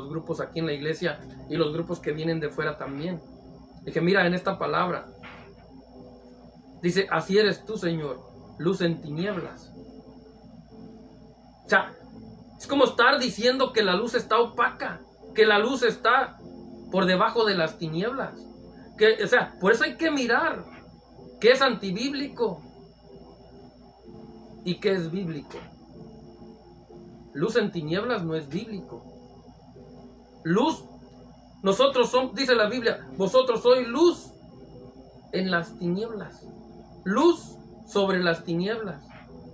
grupos aquí en la iglesia y los grupos que vienen de fuera también? Dije, mira, en esta palabra dice, así eres tú, Señor, luz en tinieblas. O sea, es como estar diciendo que la luz está opaca, que la luz está por debajo de las tinieblas. O sea, por eso hay que mirar qué es antibíblico y qué es bíblico. Luz en tinieblas no es bíblico. Luz, nosotros somos, dice la Biblia, vosotros sois luz en las tinieblas. Luz sobre las tinieblas.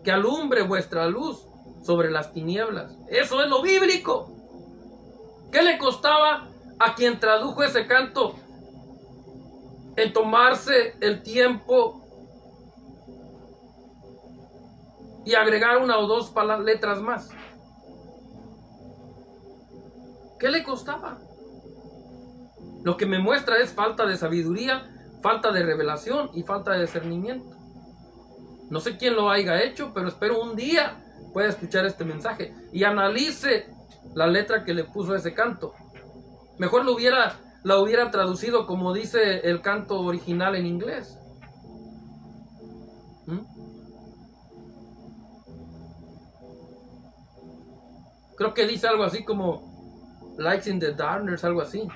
Que alumbre vuestra luz sobre las tinieblas. Eso es lo bíblico. ¿Qué le costaba a quien tradujo ese canto en tomarse el tiempo y agregar una o dos letras más? ¿Qué le costaba? Lo que me muestra es falta de sabiduría, falta de revelación y falta de discernimiento. No sé quién lo haya hecho, pero espero un día pueda escuchar este mensaje y analice la letra que le puso a ese canto. Mejor la hubiera traducido como dice el canto original en inglés. Creo que dice algo así como Lights in the Darkness, algo así.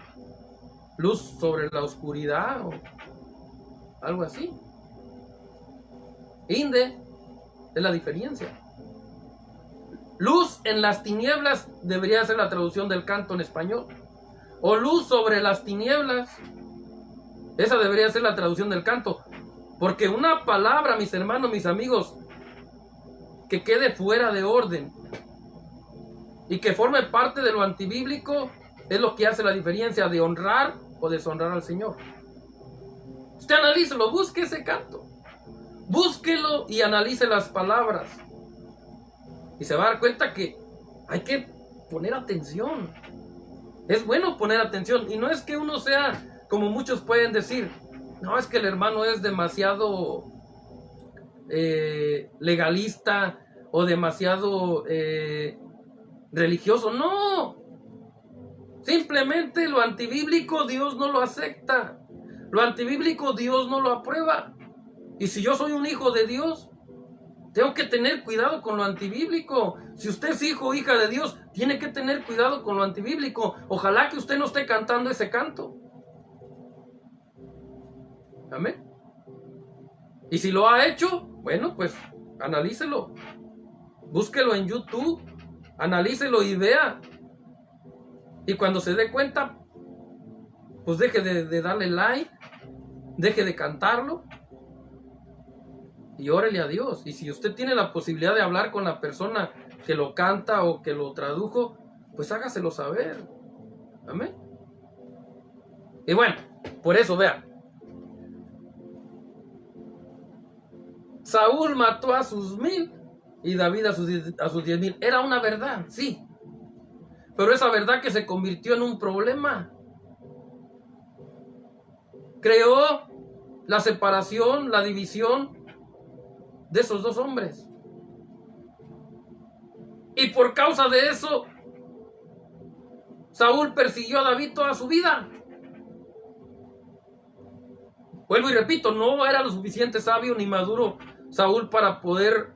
Luz sobre la oscuridad o algo así. Inde es la diferencia. Luz en las tinieblas debería ser la traducción del canto en español. O luz sobre las tinieblas. Esa debería ser la traducción del canto. Porque una palabra, mis hermanos, mis amigos, que quede fuera de orden y que forme parte de lo antibíblico, es lo que hace la diferencia de honrar o deshonrar al Señor. Usted analícelo, busque ese canto. Búsquelo y analice las palabras. Y se va a dar cuenta que hay que poner atención. Es bueno poner atención. Y no es que uno sea, como muchos pueden decir, no, es que el hermano es demasiado legalista o demasiado religioso. No. Simplemente lo antibíblico Dios no lo acepta. Lo antibíblico Dios no lo aprueba. Y si yo soy un hijo de Dios, tengo que tener cuidado con lo antibíblico. Si usted es hijo o hija de Dios, tiene que tener cuidado con lo antibíblico. Ojalá que usted no esté cantando ese canto. Amén. Y si lo ha hecho, bueno, pues analícelo. Búsquelo en YouTube. Analícelo y vea. Y cuando se dé cuenta, pues deje de darle like. Deje de cantarlo. Y órele a Dios. Y si usted tiene la posibilidad de hablar con la persona que lo canta o que lo tradujo, pues hágaselo saber. Amén. Y bueno, por eso, vea. Saúl mató a sus 1000 y David a sus 10,000. Era una verdad, sí. Pero esa verdad que se convirtió en un problema. Creó la separación, la división de esos dos hombres. Y por causa de eso, Saúl persiguió a David toda su vida. Vuelvo y repito, no era lo suficiente sabio ni maduro Saúl para poder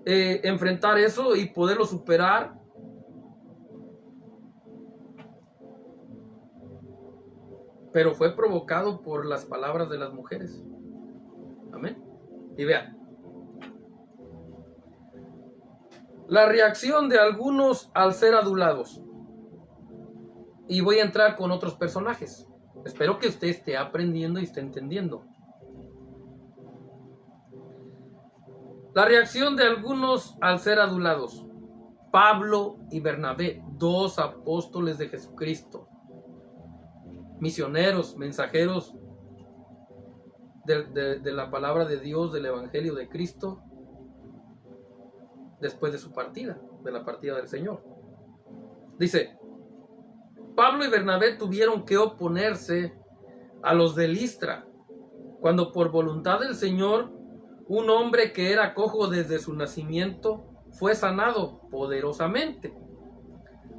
enfrentar eso y poderlo superar. Pero fue provocado por las palabras de las mujeres. Amén. Y vean. La reacción de algunos al ser adulados. Y voy a entrar con otros personajes. Espero que usted esté aprendiendo y esté entendiendo. La reacción de algunos al ser adulados. Pablo y Bernabé, dos apóstoles de Jesucristo. Misioneros, mensajeros de la palabra de Dios, del Evangelio de Cristo. después de su partida, de la partida del Señor. Dice, Pablo y Bernabé tuvieron que oponerse a los de Listra, cuando por voluntad del Señor, un hombre que era cojo desde su nacimiento fue sanado poderosamente,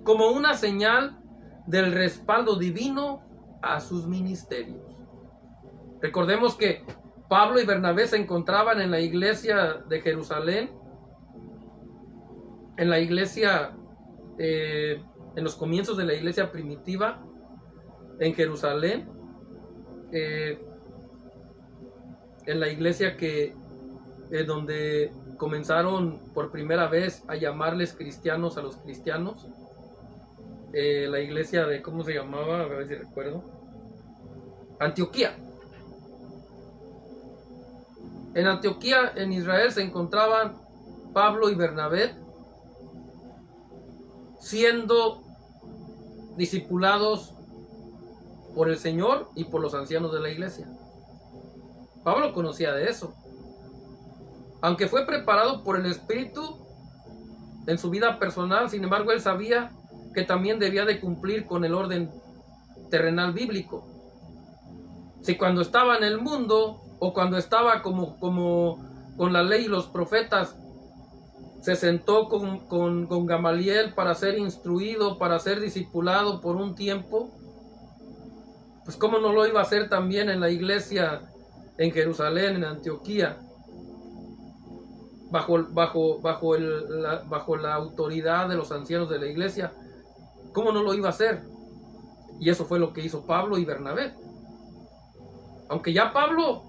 como una señal del respaldo divino a sus ministerios. Recordemos que Pablo y Bernabé se encontraban en la iglesia de Jerusalén, en la iglesia, en los comienzos de la iglesia primitiva en Jerusalén, en la iglesia que donde comenzaron por primera vez a llamarles cristianos a los cristianos, la iglesia de, ¿cómo se llamaba? A ver si recuerdo. Antioquía. En Antioquía, en Israel, se encontraban Pablo y Bernabé siendo discipulados por el Señor y por los ancianos de la iglesia. Pablo conocía de eso. Aunque fue preparado por el Espíritu en su vida personal, sin embargo, él sabía que también debía de cumplir con el orden terrenal bíblico. Si cuando estaba en el mundo, o cuando estaba como con la ley y los profetas, se sentó con Gamaliel para ser instruido, para ser discipulado por un tiempo, pues cómo no lo iba a hacer también en la iglesia en Jerusalén, en Antioquía, bajo la autoridad de los ancianos de la iglesia. ¿Cómo no lo iba a hacer? Y eso fue lo que hizo Pablo y Bernabé. Aunque ya Pablo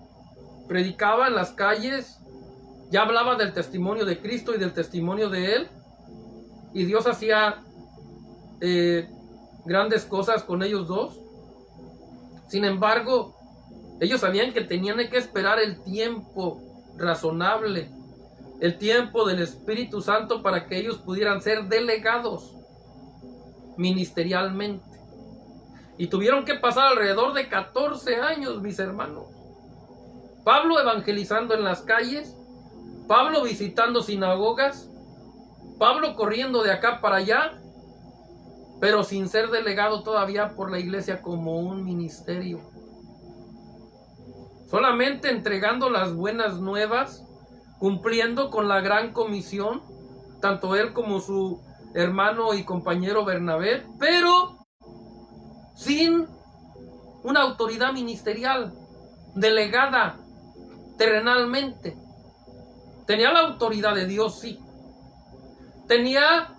predicaba en las calles, ya hablaba del testimonio de Cristo y del testimonio de él, y Dios hacía grandes cosas con ellos dos. Sin embargo, ellos sabían que tenían que esperar el tiempo razonable, el tiempo del Espíritu Santo, para que ellos pudieran ser delegados ministerialmente. Y tuvieron que pasar alrededor de 14 años, mis hermanos. Pablo evangelizando en las calles, Pablo visitando sinagogas, Pablo corriendo de acá para allá, pero sin ser delegado todavía por la iglesia como un ministerio. Solamente entregando las buenas nuevas, cumpliendo con la gran comisión, tanto él como su hermano y compañero Bernabé, pero sin una autoridad ministerial delegada terrenalmente. Tenía la autoridad de Dios, sí. Tenía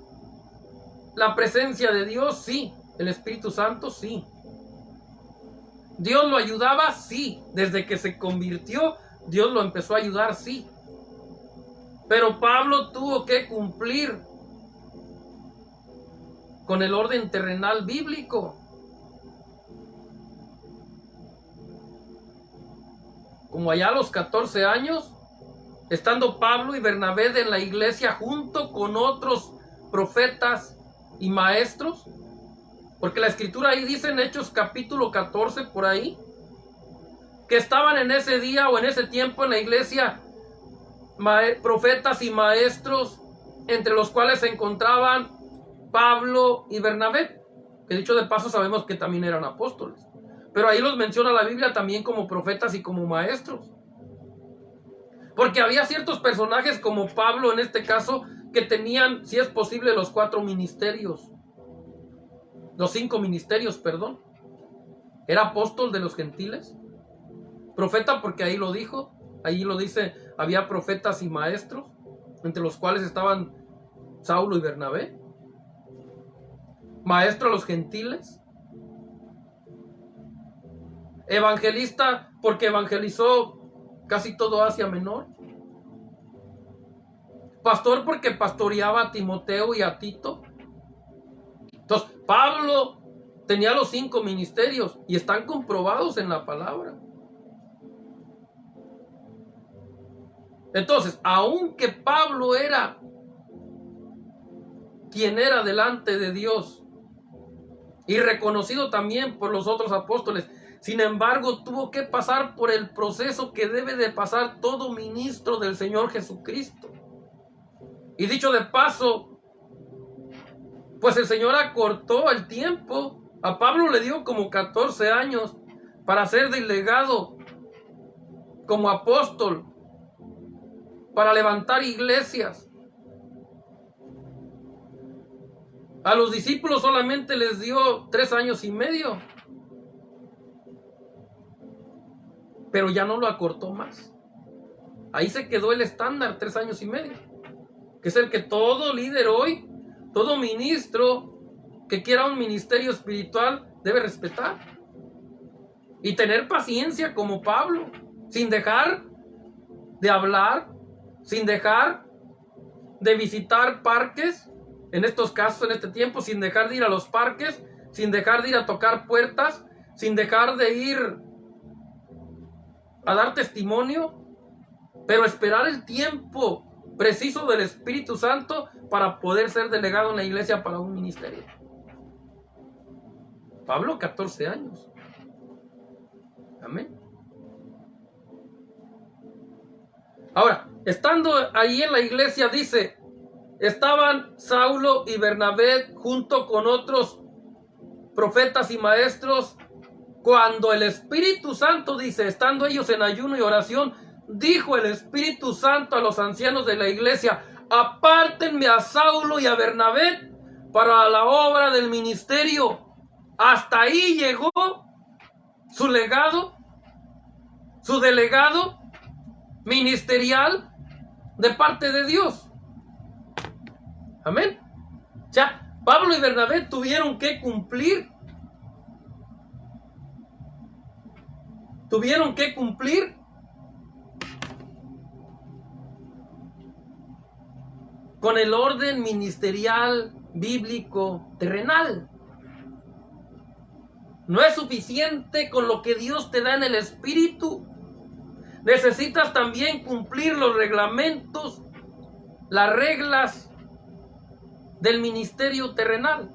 la presencia de Dios, sí. El Espíritu Santo, sí. Dios lo ayudaba, sí. Desde que se convirtió, Dios lo empezó a ayudar, sí. Pero Pablo tuvo que cumplir con el orden terrenal bíblico. Como allá a los 14 años, estando Pablo y Bernabé en la iglesia junto con otros profetas y maestros, porque la escritura ahí dice en Hechos capítulo 14 por ahí, que estaban en ese día o en ese tiempo en la iglesia profetas y maestros, entre los cuales se encontraban Pablo y Bernabé, que dicho de paso sabemos que también eran apóstoles, pero ahí los menciona la Biblia también como profetas y como maestros, porque había ciertos personajes como Pablo en este caso que tenían, si es posible, los 4 ministerios, los 5 ministerios, perdón. Era apóstol de los gentiles, profeta porque ahí lo dijo, ahí lo dice, había profetas y maestros, entre los cuales estaban Saulo y Bernabé, maestro a los gentiles, evangelista porque evangelizó casi todo Asia Menor, pastor porque pastoreaba a Timoteo y a Tito. Entonces Pablo tenía los 5 ministerios y están comprobados en la palabra. Entonces, aunque Pablo era quien era delante de Dios y reconocido también por los otros apóstoles, sin embargo tuvo que pasar por el proceso que debe de pasar todo ministro del Señor Jesucristo. Y dicho de paso, pues el Señor acortó el tiempo. A Pablo le dio como 14 años para ser delegado como apóstol, para levantar iglesias. A los discípulos solamente les dio 3 años y medio. Pero ya no lo acortó más. Ahí se quedó el estándar, 3 años y medio. Que es el que todo líder hoy, todo ministro que quiera un ministerio espiritual debe respetar. Y tener paciencia como Pablo, sin dejar de hablar, sin dejar de visitar parques, en estos casos, en este tiempo, sin dejar de ir a los parques, sin dejar de ir a tocar puertas, sin dejar de ir a dar testimonio, pero esperar el tiempo preciso del Espíritu Santo para poder ser delegado en la iglesia para un ministerio. Pablo, 14 años. Amén. Ahora, estando ahí en la iglesia, dice, estaban Saulo y Bernabé junto con otros profetas y maestros, cuando el Espíritu Santo, dice, estando ellos en ayuno y oración, dijo el Espíritu Santo a los ancianos de la iglesia, apártenme a Saulo y a Bernabé para la obra del ministerio. Hasta ahí llegó su legado, su delegado ministerial de parte de Dios. Amén. Ya, Pablo y Bernabé tuvieron que cumplir. Tuvieron que cumplir con el orden ministerial bíblico terrenal. No es suficiente con lo que Dios te da en el Espíritu. Necesitas también cumplir los reglamentos, las reglas del ministerio terrenal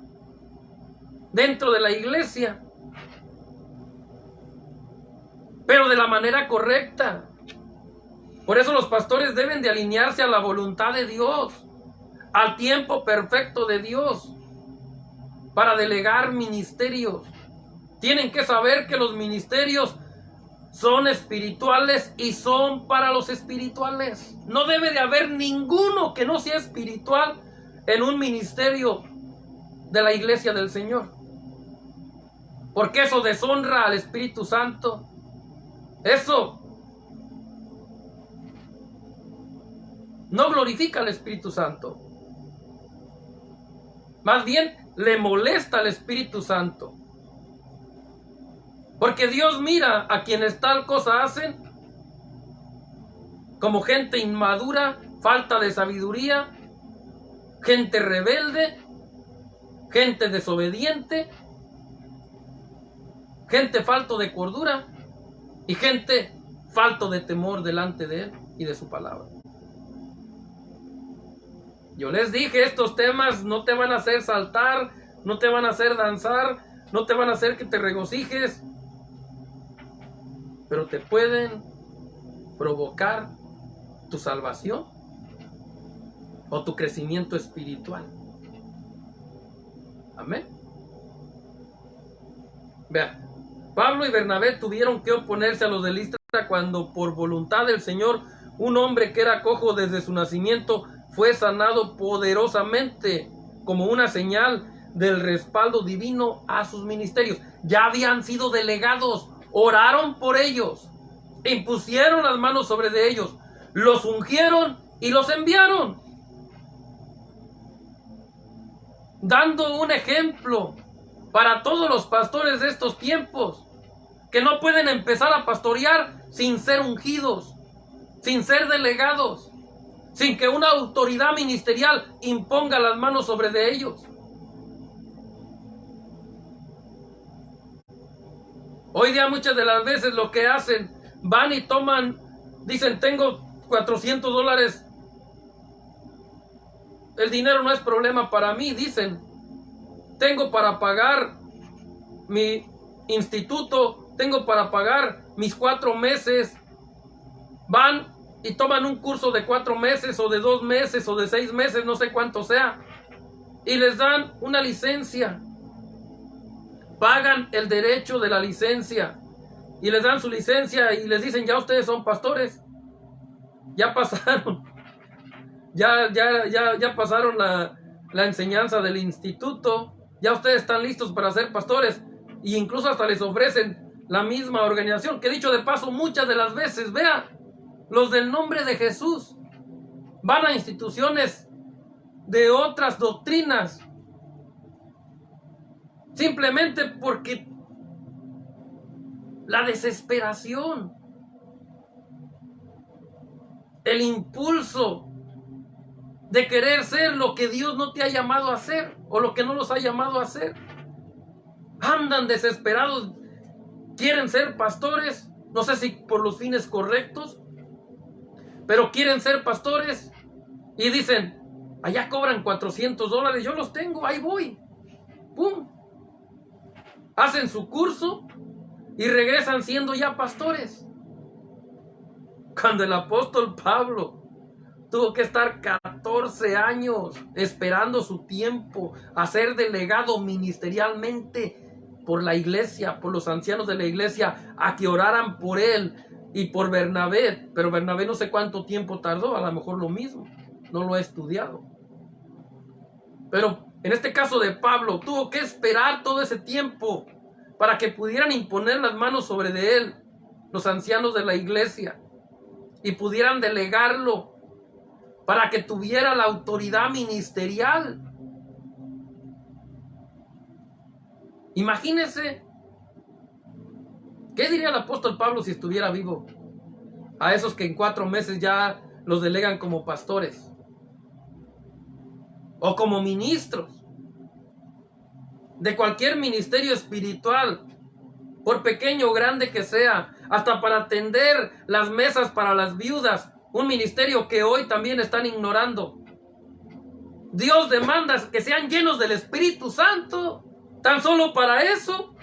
dentro de la iglesia, pero de la manera correcta. Por eso los pastores deben de alinearse a la voluntad de Dios, al tiempo perfecto de Dios, para delegar ministerios. Tienen que saber que los ministerios son espirituales y son para los espirituales. No debe de haber ninguno que no sea espiritual en un ministerio de la iglesia del Señor, porque eso deshonra al Espíritu Santo. Eso no glorifica al Espíritu Santo. Más bien le molesta al Espíritu Santo. Porque Dios mira a quienes tal cosa hacen como gente inmadura, falta de sabiduría, gente rebelde, gente desobediente, gente falto de cordura y gente falto de temor delante de Él y de su palabra. Yo les dije, estos temas no te van a hacer saltar, no te van a hacer danzar, no te van a hacer que te regocijes, pero te pueden provocar tu salvación o tu crecimiento espiritual. Amén. Vea, Pablo y Bernabé tuvieron que oponerse a los de Listra cuando por voluntad del Señor un hombre que era cojo desde su nacimiento fue sanado poderosamente como una señal del respaldo divino a sus ministerios. Ya habían sido delegados, oraron por ellos, impusieron las manos sobre de ellos, los ungieron y los enviaron, dando un ejemplo para todos los pastores de estos tiempos, que no pueden empezar a pastorear sin ser ungidos, sin ser delegados, sin que una autoridad ministerial imponga las manos sobre de ellos. Hoy día muchas de las veces lo que hacen, van y toman, dicen, tengo $400, el dinero no es problema para mí, dicen, tengo para pagar mi instituto, tengo para pagar mis 4 meses, van y toman un curso de 4 meses o de 2 meses o de 6 meses, no sé cuánto sea, y les dan una licencia, pagan el derecho de la licencia y les dan su licencia y les dicen: ya ustedes son pastores, ya pasaron, ya pasaron la enseñanza del instituto, ya ustedes están listos para ser pastores, e incluso hasta les ofrecen la misma organización, que dicho de paso, muchas de las veces, vea, los del nombre de Jesús van a instituciones de otras doctrinas simplemente porque la desesperación, el impulso de querer ser lo que Dios no te ha llamado a hacer o lo que no los ha llamado a hacer, andan desesperados, quieren ser pastores, no sé si por los fines correctos, pero quieren ser pastores y dicen: allá cobran $400, yo los tengo, ahí voy, pum, hacen su curso y regresan siendo ya pastores, cuando el apóstol Pablo tuvo que estar 14 años esperando su tiempo a ser delegado ministerialmente por la iglesia, por los ancianos de la iglesia, a que oraran por él y por Bernabé. Pero Bernabé no sé cuánto tiempo tardó, a lo mejor lo mismo, no lo he estudiado. Pero en este caso de Pablo, tuvo que esperar todo ese tiempo para que pudieran imponer las manos sobre de él los ancianos de la iglesia y pudieran delegarlo para que tuviera la autoridad ministerial. Imagínense, ¿qué diría el apóstol Pablo si estuviera vivo? A esos que en 4 meses ya los delegan como pastores o como ministros de cualquier ministerio espiritual, por pequeño o grande que sea, hasta para atender las mesas para las viudas, un ministerio que hoy también están ignorando. Dios demanda que sean llenos del Espíritu Santo, tan solo para eso.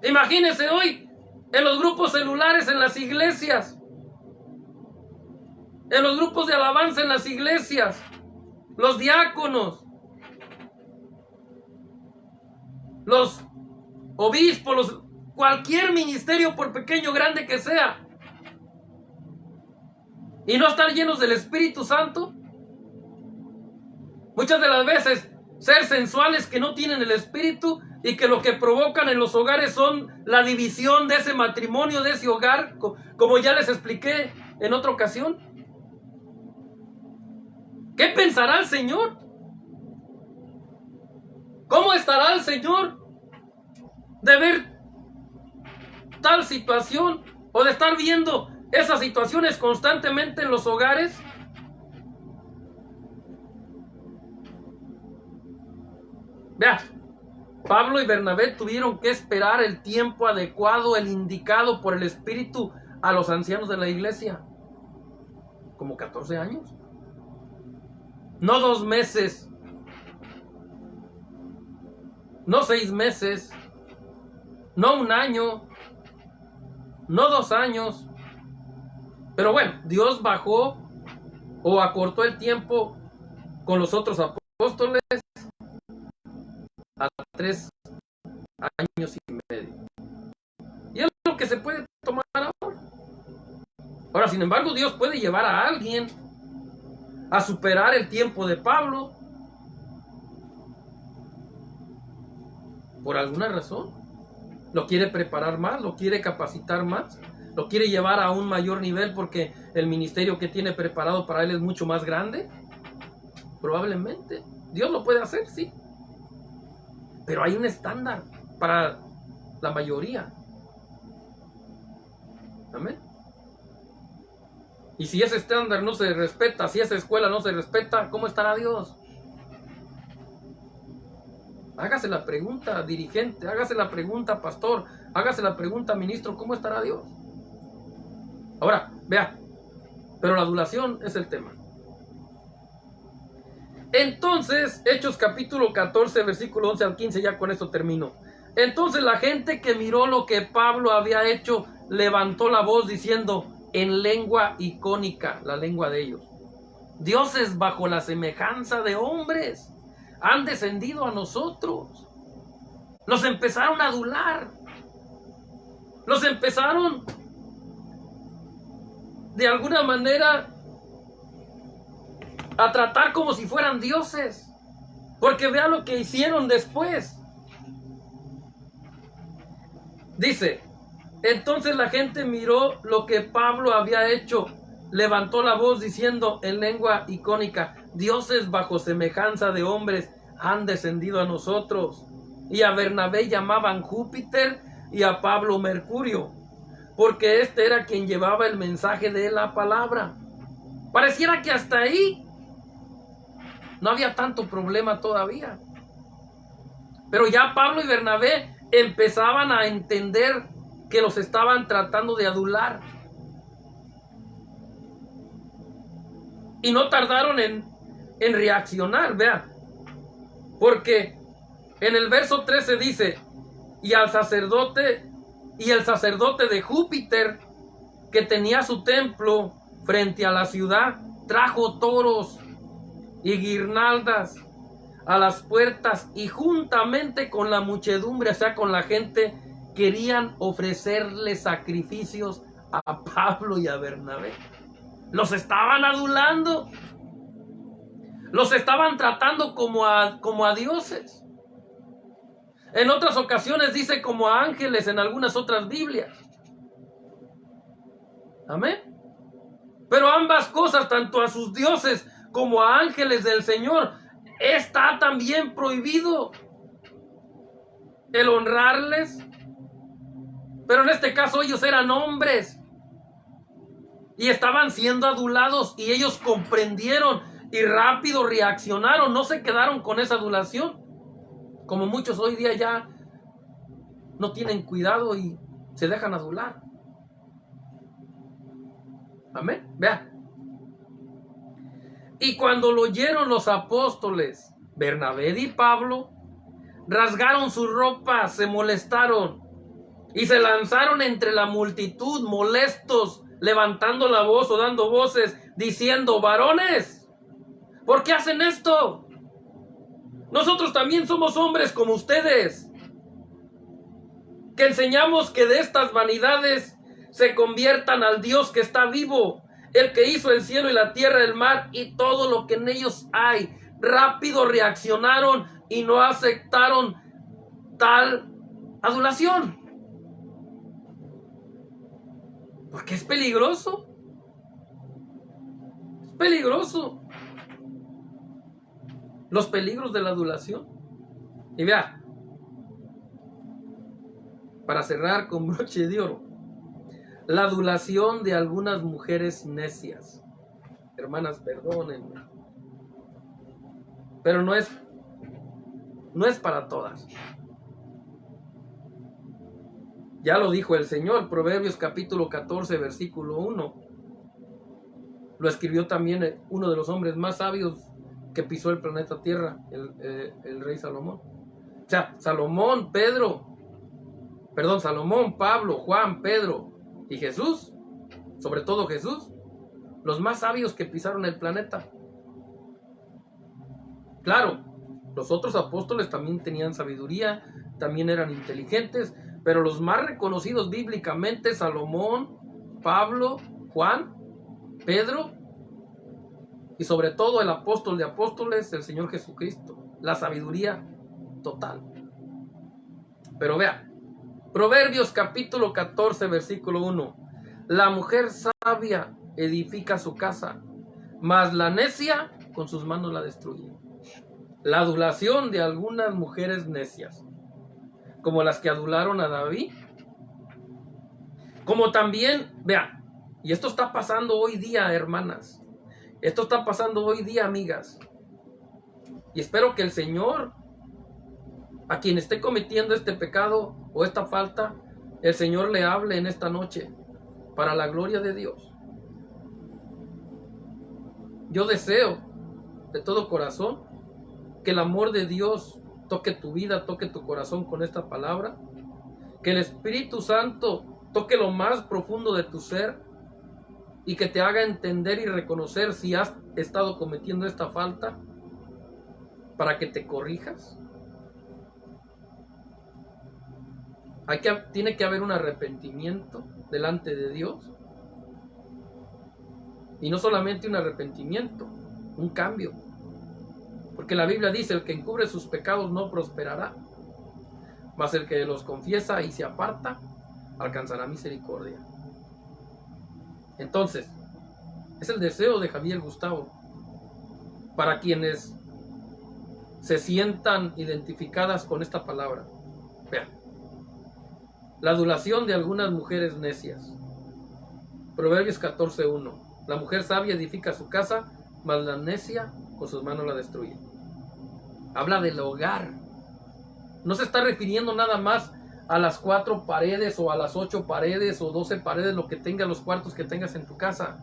Imagínense hoy en los grupos celulares en las iglesias, en los grupos de alabanza en las iglesias, los diáconos, los obispos, cualquier ministerio, por pequeño o grande que sea, y no estar llenos del Espíritu Santo. Muchas de las veces ser sensuales que no tienen el Espíritu y que lo que provocan en los hogares son la división de ese matrimonio, de ese hogar, como ya les expliqué en otra ocasión. ¿Qué pensará el Señor? ¿Cómo estará el Señor de ver tal situación o de estar viendo esas situaciones constantemente en los hogares? Vea, Pablo y Bernabé tuvieron que esperar el tiempo adecuado, el indicado por el Espíritu a los ancianos de la iglesia. Como 14 años. No 2 meses. No 6 meses. No 1 año. No 2 años. Pero bueno, Dios bajó o acortó el tiempo con los otros apóstoles a 3 años y medio. Y es lo que se puede tomar ahora. Ahora, sin embargo, Dios puede llevar a alguien a superar el tiempo de Pablo por alguna razón. Lo quiere preparar más, lo quiere capacitar más, lo quiere llevar a un mayor nivel porque el ministerio que tiene preparado para él es mucho más grande. Probablemente. Dios lo puede hacer, sí. Pero hay un estándar para la mayoría. Amén. Y si ese estándar no se respeta, si esa escuela no se respeta, ¿cómo estará Dios? Hágase la pregunta, dirigente, hágase la pregunta, pastor, hágase la pregunta, ministro, ¿cómo estará Dios? Ahora, vea, pero la adulación es el tema. Entonces, Hechos capítulo 14, versículo 11 al 15, ya con esto termino. Entonces la gente que miró lo que Pablo había hecho, levantó la voz diciendo: en lengua icónica, la lengua de ellos. Dioses bajo la semejanza de hombres han descendido a nosotros. Los empezaron a adular. Los empezaron de alguna manera a tratar como si fueran dioses. Porque vean lo que hicieron después. Dice, entonces la gente miró lo que Pablo había hecho, levantó la voz diciendo en lengua icónica, dioses bajo semejanza de hombres han descendido a nosotros. Y a Bernabé llamaban Júpiter y a Pablo Mercurio, porque este era quien llevaba el mensaje de la palabra. Pareciera que hasta ahí no había tanto problema todavía. Pero ya Pablo y Bernabé empezaban a entender que los estaban tratando de adular. Y no tardaron en reaccionar, vean. Porque en el verso 13 dice, y el sacerdote de Júpiter, que tenía su templo frente a la ciudad, trajo toros y guirnaldas a las puertas, y juntamente con la muchedumbre, o sea, con la gente, querían ofrecerle sacrificios a Pablo y a Bernabé. Los estaban adulando. Los estaban tratando como a dioses. En otras ocasiones dice como a ángeles en algunas otras Biblias. Amén. Pero ambas cosas, tanto a sus dioses como a ángeles del Señor, está también prohibido el honrarles. Pero en este caso ellos eran hombres y estaban siendo adulados, y ellos comprendieron y rápido reaccionaron. No se quedaron con esa adulación, como muchos hoy día ya no tienen cuidado y se dejan adular. Amén. Vea. Y cuando lo oyeron los apóstoles, Bernabé y Pablo, rasgaron sus ropas, se molestaron y se lanzaron entre la multitud, molestos, levantando la voz o dando voces, diciendo, varones, ¿por qué hacen esto? Nosotros también somos hombres como ustedes, que enseñamos que de estas vanidades se conviertan al Dios que está vivo, el que hizo el cielo y la tierra, el mar y todo lo que en ellos hay. Rápido reaccionaron y no aceptaron tal adulación. Porque es peligroso. Es peligroso. Los peligros de la adulación. Y vea, para cerrar con broche de oro, la adulación de algunas mujeres necias. Hermanas, perdónenme, pero no es para todas. Ya lo dijo el Señor, Proverbios capítulo 14, versículo 1. Lo escribió también uno de los hombres más sabios que pisó el planeta Tierra, el rey Salomón. O sea, Salomón, Pablo, Juan, Pedro y Jesús, sobre todo Jesús, los más sabios que pisaron el planeta. Claro, los otros apóstoles también tenían sabiduría, también eran inteligentes, pero los más reconocidos bíblicamente, Salomón, Pablo, Juan, Pedro y sobre todo el apóstol de apóstoles, el Señor Jesucristo, la sabiduría total. Pero vea, Proverbios capítulo 14, versículo 1. La mujer sabia edifica su casa, mas la necia con sus manos la destruye. La adulación de algunas mujeres necias, como las que adularon a David, como también, vea, y esto está pasando hoy día, hermanas, esto está pasando hoy día, amigas, y espero que el Señor, a quien esté cometiendo este pecado o esta falta, el Señor le hable en esta noche, para la gloria de Dios. Yo deseo de todo corazón que el amor de Dios toque tu vida, toque tu corazón con esta palabra, que el Espíritu Santo toque lo más profundo de tu ser y que te haga entender y reconocer si has estado cometiendo esta falta para que te corrijas. Tiene que haber un arrepentimiento delante de Dios. Y no solamente un arrepentimiento, un cambio. Porque la Biblia dice, el que encubre sus pecados no prosperará, mas el que los confiesa y se aparta, alcanzará misericordia. Entonces, es el deseo de Javier Gustavo para quienes se sientan identificadas con esta palabra. Vean, la adulación de algunas mujeres necias. Proverbios 14:1. La mujer sabia edifica su casa, mas la necia con sus manos la destruye. Habla del hogar. No se está refiriendo nada más a las 4 paredes o a las 8 paredes o 12 paredes, lo que tengas, los cuartos que tengas en tu casa.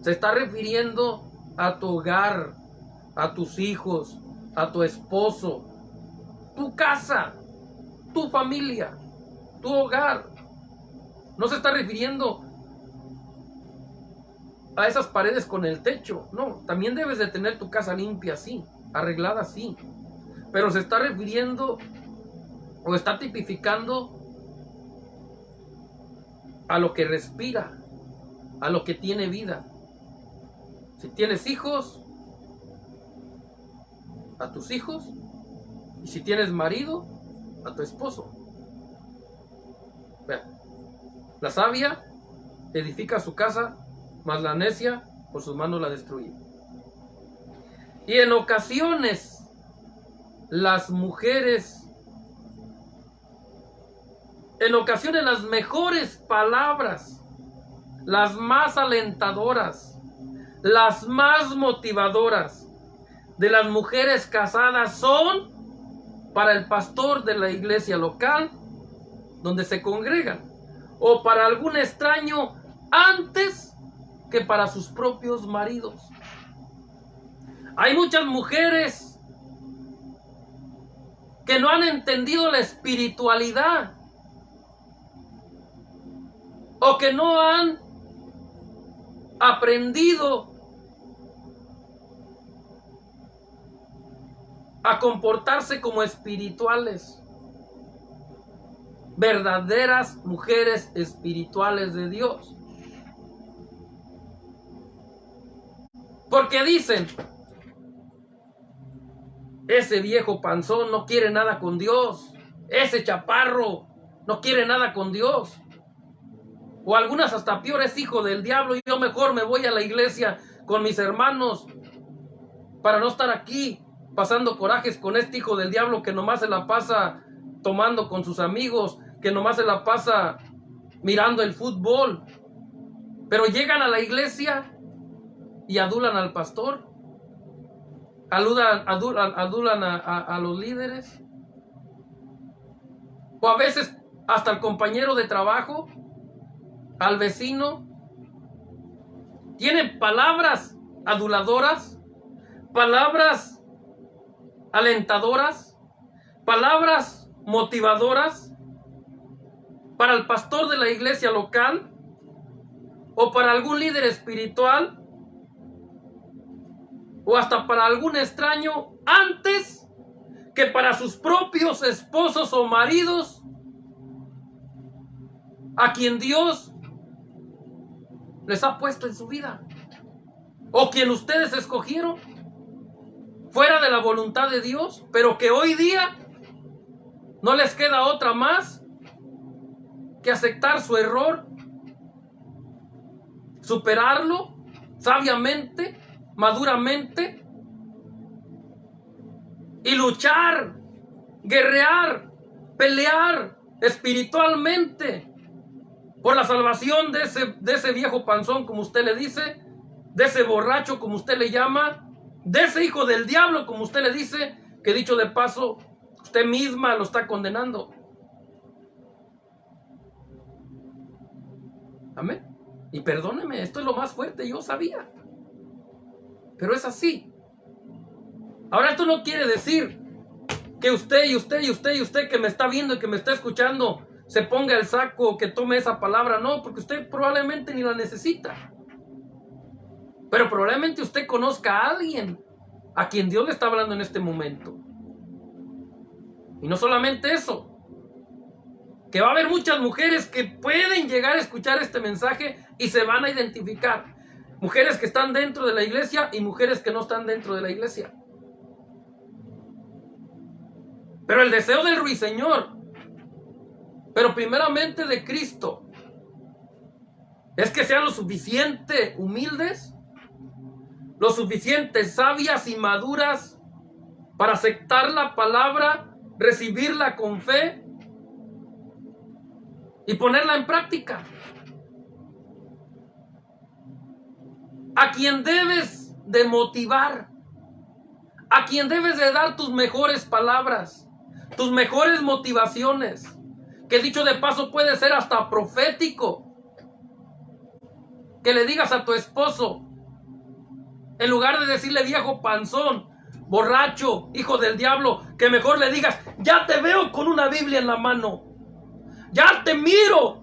Se está refiriendo a tu hogar, a tus hijos, a tu esposo, tu casa, tu familia, tu hogar. No se está refiriendo a esas paredes con el techo. No, también debes de tener tu casa limpia, sí, arreglada, sí. Pero se está refiriendo o está tipificando a lo que respira, a lo que tiene vida. Si tienes hijos, a tus hijos, y si tienes marido, a tu esposo. Vean, la sabia edifica su casa, mas la necia por sus manos la destruye. Y en ocasiones las mujeres, las mejores palabras, las más alentadoras, las más motivadoras de las mujeres casadas son para el pastor de la iglesia local donde se congregan, o para algún extraño antes que para sus propios maridos. Hay muchas mujeres que no han entendido la espiritualidad o que no han aprendido a comportarse como espirituales, verdaderas mujeres espirituales de Dios. Porque dicen, ese viejo panzón no quiere nada con Dios, ese chaparro no quiere nada con Dios. O algunas hasta peor, es hijo del diablo, yo mejor me voy a la iglesia con mis hermanos para no estar aquí pasando corajes con este hijo del diablo que nomás se la pasa tomando con sus amigos, que nomás se la pasa mirando el fútbol. Pero llegan a la iglesia y adulan al pastor, adulan a los líderes, o a veces hasta al compañero de trabajo, al vecino. Tienen palabras aduladoras, palabras alentadoras, palabras motivadoras para el pastor de la iglesia local o para algún líder espiritual o hasta para algún extraño antes que para sus propios esposos o maridos a quien Dios les ha puesto en su vida o quien ustedes escogieron fuera de la voluntad de Dios, pero que hoy día no les queda otra más que aceptar su error, superarlo sabiamente, maduramente y luchar, guerrear, pelear espiritualmente por la salvación de ese viejo panzón, como usted le dice, de ese borracho, como usted le llama, de ese hijo del diablo, como usted le dice, que dicho de paso, usted misma lo está condenando. Amén. Y perdóneme, esto es lo más fuerte, yo sabía. Pero es así. Ahora, esto no quiere decir que usted que me está viendo y que me está escuchando se ponga el saco, que tome esa palabra. No, porque usted probablemente ni la necesita. Pero probablemente usted conozca a alguien a quien Dios le está hablando en este momento. Y no solamente eso, que va a haber muchas mujeres que pueden llegar a escuchar este mensaje y se van a identificar. Mujeres que están dentro de la iglesia y mujeres que no están dentro de la iglesia. Pero el deseo del ruiseñor, pero primeramente de Cristo, es que sean lo suficiente humildes, lo suficiente sabias y maduras para aceptar la palabra, recibirla con fe y ponerla en práctica. A quien debes de motivar, a quien debes de dar tus mejores palabras, tus mejores motivaciones, que dicho de paso puede ser hasta profético, que le digas a tu esposo, en lugar de decirle viejo panzón, borracho, hijo del diablo, que mejor le digas, ya te veo con una Biblia en la mano, ya te miro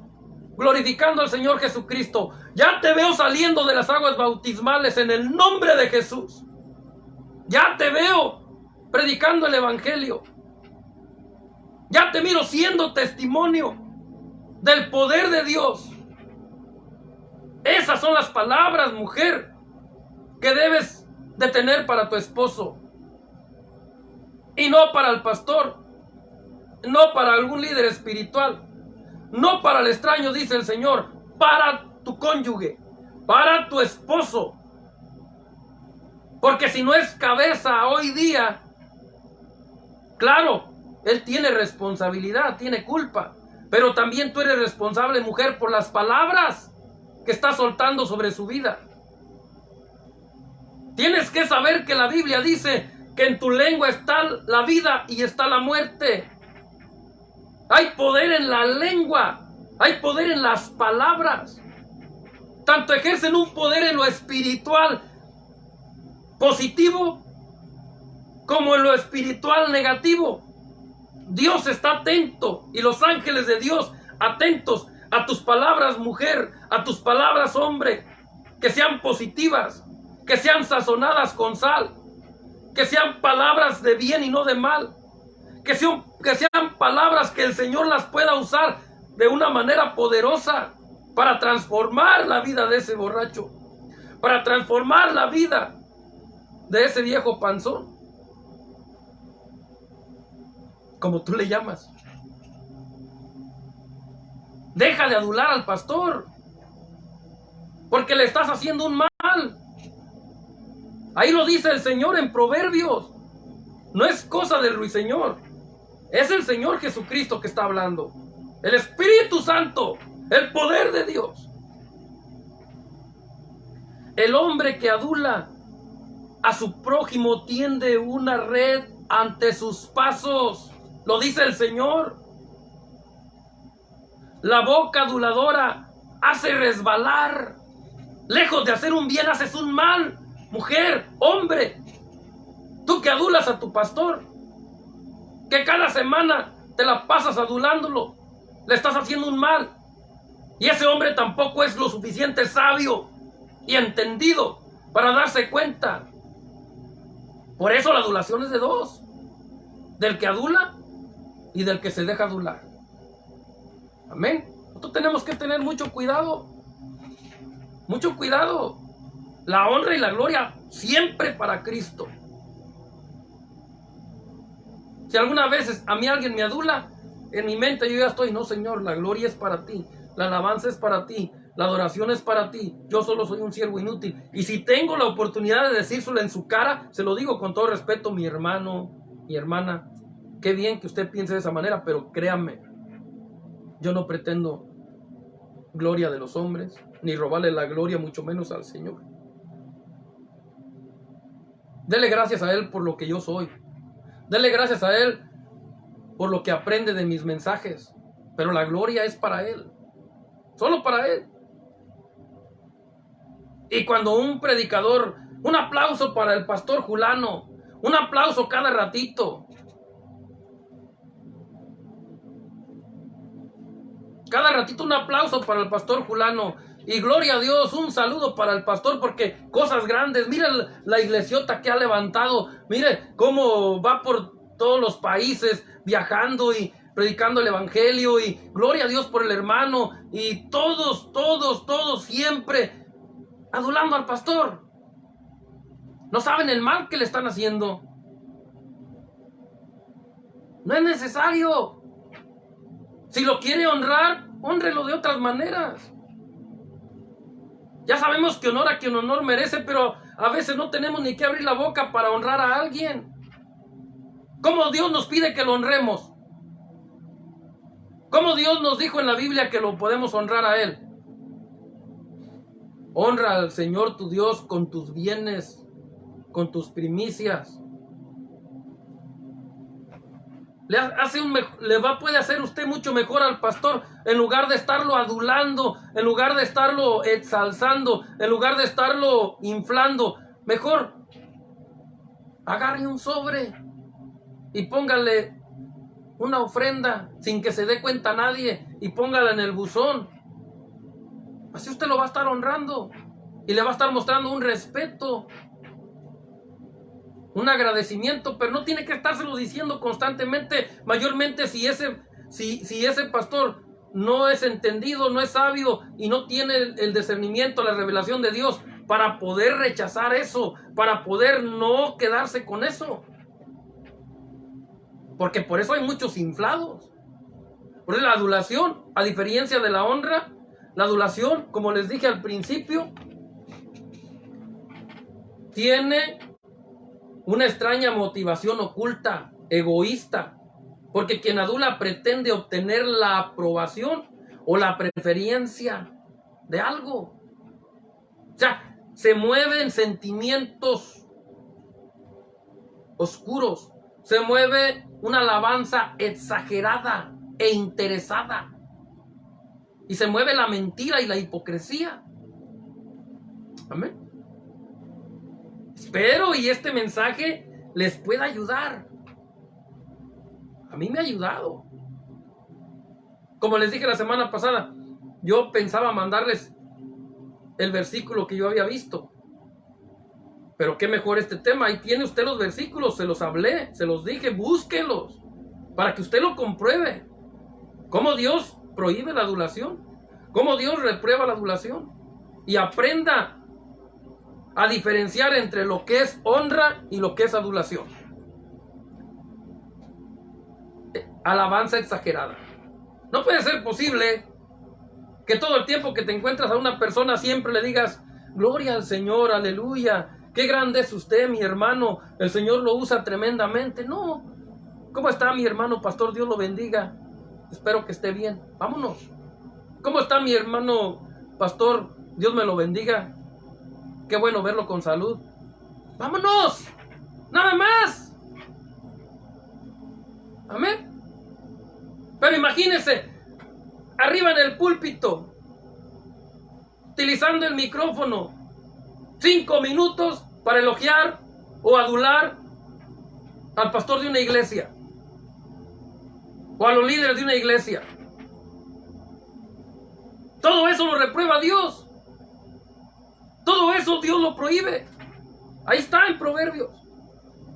glorificando al Señor Jesucristo, ya te veo saliendo de las aguas bautismales en el nombre de Jesús, ya te veo predicando el evangelio, ya te miro siendo testimonio del poder de Dios. Esas son las palabras, mujer, que debes de tener para tu esposo. Y no para el pastor, no para algún líder espiritual, no para el extraño, dice el Señor, para tu cónyuge, para tu esposo. Porque si no es cabeza hoy día, claro, él tiene responsabilidad, tiene culpa, pero también tú eres responsable, mujer, por las palabras que está soltando sobre su vida. Tienes que saber que la Biblia dice que en tu lengua está la vida y está la muerte. Hay poder en la lengua, hay poder en las palabras. Tanto ejercen un poder en lo espiritual positivo como en lo espiritual negativo. Dios está atento y los ángeles de Dios atentos a tus palabras, mujer, a tus palabras, hombre, que sean positivas, que sean sazonadas con sal, que sean palabras de bien y no de mal, que sean palabras que el Señor las pueda usar de una manera poderosa para transformar la vida de ese borracho, para transformar la vida de ese viejo panzón, como tú le llamas. Deja de adular al pastor, porque le estás haciendo un mal. Ahí lo dice el Señor en Proverbios. No es cosa del ruiseñor, es el Señor Jesucristo que está hablando. El Espíritu Santo, el poder de Dios. El hombre que adula a su prójimo tiende una red ante sus pasos. Lo dice el Señor. La boca aduladora hace resbalar. Lejos de hacer un bien, haces un mal. Mujer, hombre, tú que adulas a tu pastor, que cada semana te la pasas adulándolo, le estás haciendo un mal. Y ese hombre tampoco es lo suficiente sabio y entendido para darse cuenta. Por eso la adulación es de dos: del que adula y del que se deja adular. Amén. Nosotros tenemos que tener mucho cuidado. Mucho cuidado. La honra y la gloria siempre para Cristo. Si alguna vez a mí alguien me adula, en mi mente yo ya estoy, no, Señor, la gloria es para ti, la alabanza es para ti, la adoración es para ti, yo solo soy un siervo inútil. Y si tengo la oportunidad de decírselo en su cara, se lo digo con todo respeto, mi hermano, mi hermana, qué bien que usted piense de esa manera, pero créanme, yo no pretendo gloria de los hombres, ni robarle la gloria, mucho menos al Señor. Dele gracias a Él por lo que yo soy. Dele gracias a Él por lo que aprende de mis mensajes. Pero la gloria es para Él. Solo para Él. Y cuando un predicador, un aplauso para el pastor Julano, un aplauso cada ratito. Cada ratito un aplauso para el pastor Julano. Y gloria a Dios, un saludo para el pastor porque cosas grandes. Mire la iglesiota que ha levantado. Mire cómo va por todos los países viajando y predicando el evangelio. Y gloria a Dios por el hermano. Y todos siempre adulando al pastor. No saben el mal que le están haciendo. No es necesario. Si lo quiere honrar, hónrelo de otras maneras. Ya sabemos que honor a quien honor merece, pero a veces no tenemos ni que abrir la boca para honrar a alguien. ¿Cómo Dios nos pide que lo honremos? ¿Cómo Dios nos dijo en la Biblia que lo podemos honrar a Él? Honra al Señor tu Dios con tus bienes, con tus primicias. Puede hacer usted mucho mejor al pastor en lugar de estarlo adulando, en lugar de estarlo exalzando, en lugar de estarlo inflando. Mejor agarre un sobre y póngale una ofrenda sin que se dé cuenta nadie y póngala en el buzón. Así usted lo va a estar honrando y le va a estar mostrando un respeto, un agradecimiento, pero no tiene que estárselo diciendo constantemente, mayormente si ese pastor no es entendido, no es sabio y no tiene el discernimiento, la revelación de Dios para poder rechazar eso, para poder no quedarse con eso. Porque por eso hay muchos inflados. Por la adulación, a diferencia de la honra, la adulación, como les dije al principio, tiene una extraña motivación oculta, egoísta, porque quien adula pretende obtener la aprobación o la preferencia de algo. O sea, se mueven sentimientos oscuros, se mueve una alabanza exagerada e interesada, y se mueve la mentira y la hipocresía. Amén. Espero y este mensaje les pueda ayudar. A mí me ha ayudado. Como les dije la semana pasada, yo pensaba mandarles el versículo que yo había visto. Pero qué mejor este tema. Ahí tiene usted los versículos, se los hablé, se los dije, búsquenlos para que usted lo compruebe. Cómo Dios prohíbe la adulación, cómo Dios reprueba la adulación, y aprenda a diferenciar entre lo que es honra y lo que es adulación. Alabanza exagerada. No puede ser posible que todo el tiempo que te encuentras a una persona siempre le digas: gloria al Señor, aleluya, qué grande es usted, mi hermano, el Señor lo usa tremendamente. No. ¿Cómo está mi hermano pastor? Dios lo bendiga. Espero que esté bien. Vámonos. ¿Cómo está mi hermano pastor? Dios me lo bendiga. Qué bueno verlo con salud. ¡Vámonos! ¡Nada más! Amén. Pero imagínense, arriba en el púlpito, utilizando el micrófono, 5 minutos para elogiar o adular al pastor de una iglesia o a los líderes de una iglesia. Todo eso lo reprueba Dios. Todo eso Dios lo prohíbe. Ahí está en Proverbios.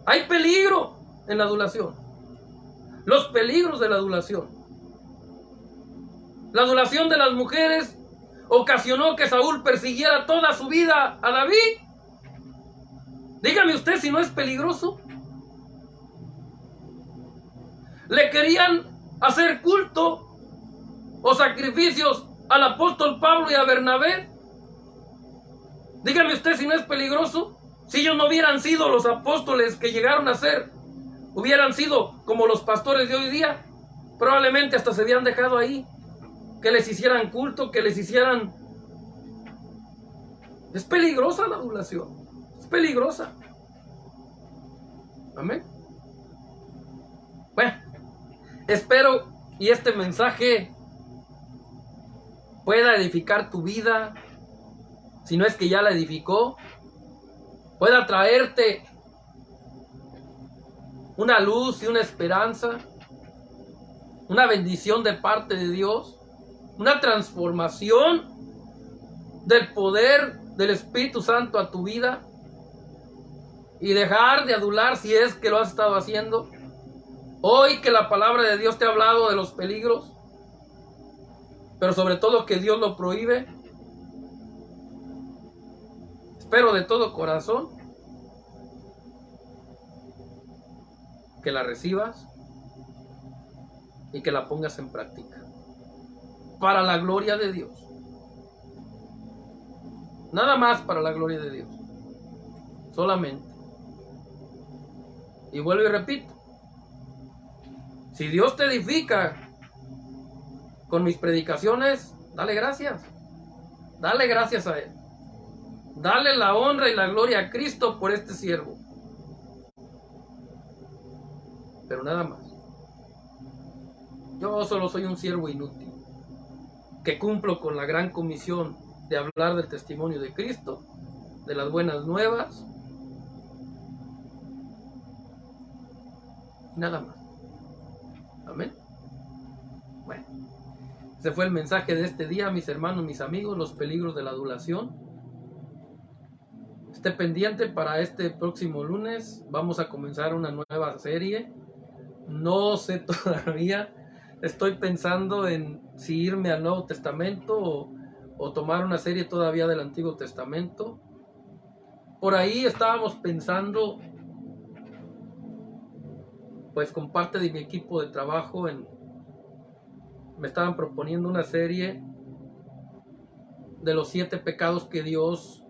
Hay peligro en la adulación. Los peligros de la adulación. La adulación de las mujeres ocasionó que Saúl persiguiera toda su vida a David. Dígame usted si no es peligroso. Le querían hacer culto o sacrificios al apóstol Pablo y a Bernabé. Dígame usted si no es peligroso. Si ellos no hubieran sido los apóstoles que llegaron a ser, hubieran sido como los pastores de hoy día, probablemente hasta se habían dejado ahí, que les hicieran culto, que les hicieran... Es peligrosa la adulación. Es peligrosa. Amén. Bueno, espero y este mensaje pueda edificar tu vida, si no es que ya la edificó, pueda traerte una luz y una esperanza, una bendición de parte de Dios, una transformación del poder del Espíritu Santo a tu vida y dejar de adular si es que lo has estado haciendo. Hoy que la palabra de Dios te ha hablado de los peligros, pero sobre todo que Dios lo prohíbe, espero de todo corazón que la recibas y que la pongas en práctica para la gloria de Dios. Nada más para la gloria de Dios, solamente. Y vuelvo y repito, si Dios te edifica con mis predicaciones, dale gracias a Él, dale la honra y la gloria a Cristo por este siervo, pero nada más. Yo solo soy un siervo inútil, que cumplo con la gran comisión de hablar del testimonio de Cristo, de las buenas nuevas, nada más. Amén. Bueno, ese fue el mensaje de este día, mis hermanos, mis amigos, los peligros de la adulación. Esté pendiente para este próximo lunes. Vamos a comenzar una nueva serie. No sé todavía. Estoy pensando en si irme al Nuevo Testamento o tomar una serie todavía del Antiguo Testamento. Por ahí estábamos pensando, pues con parte de mi equipo de trabajo, me estaban proponiendo una serie de los 7 pecados que Dios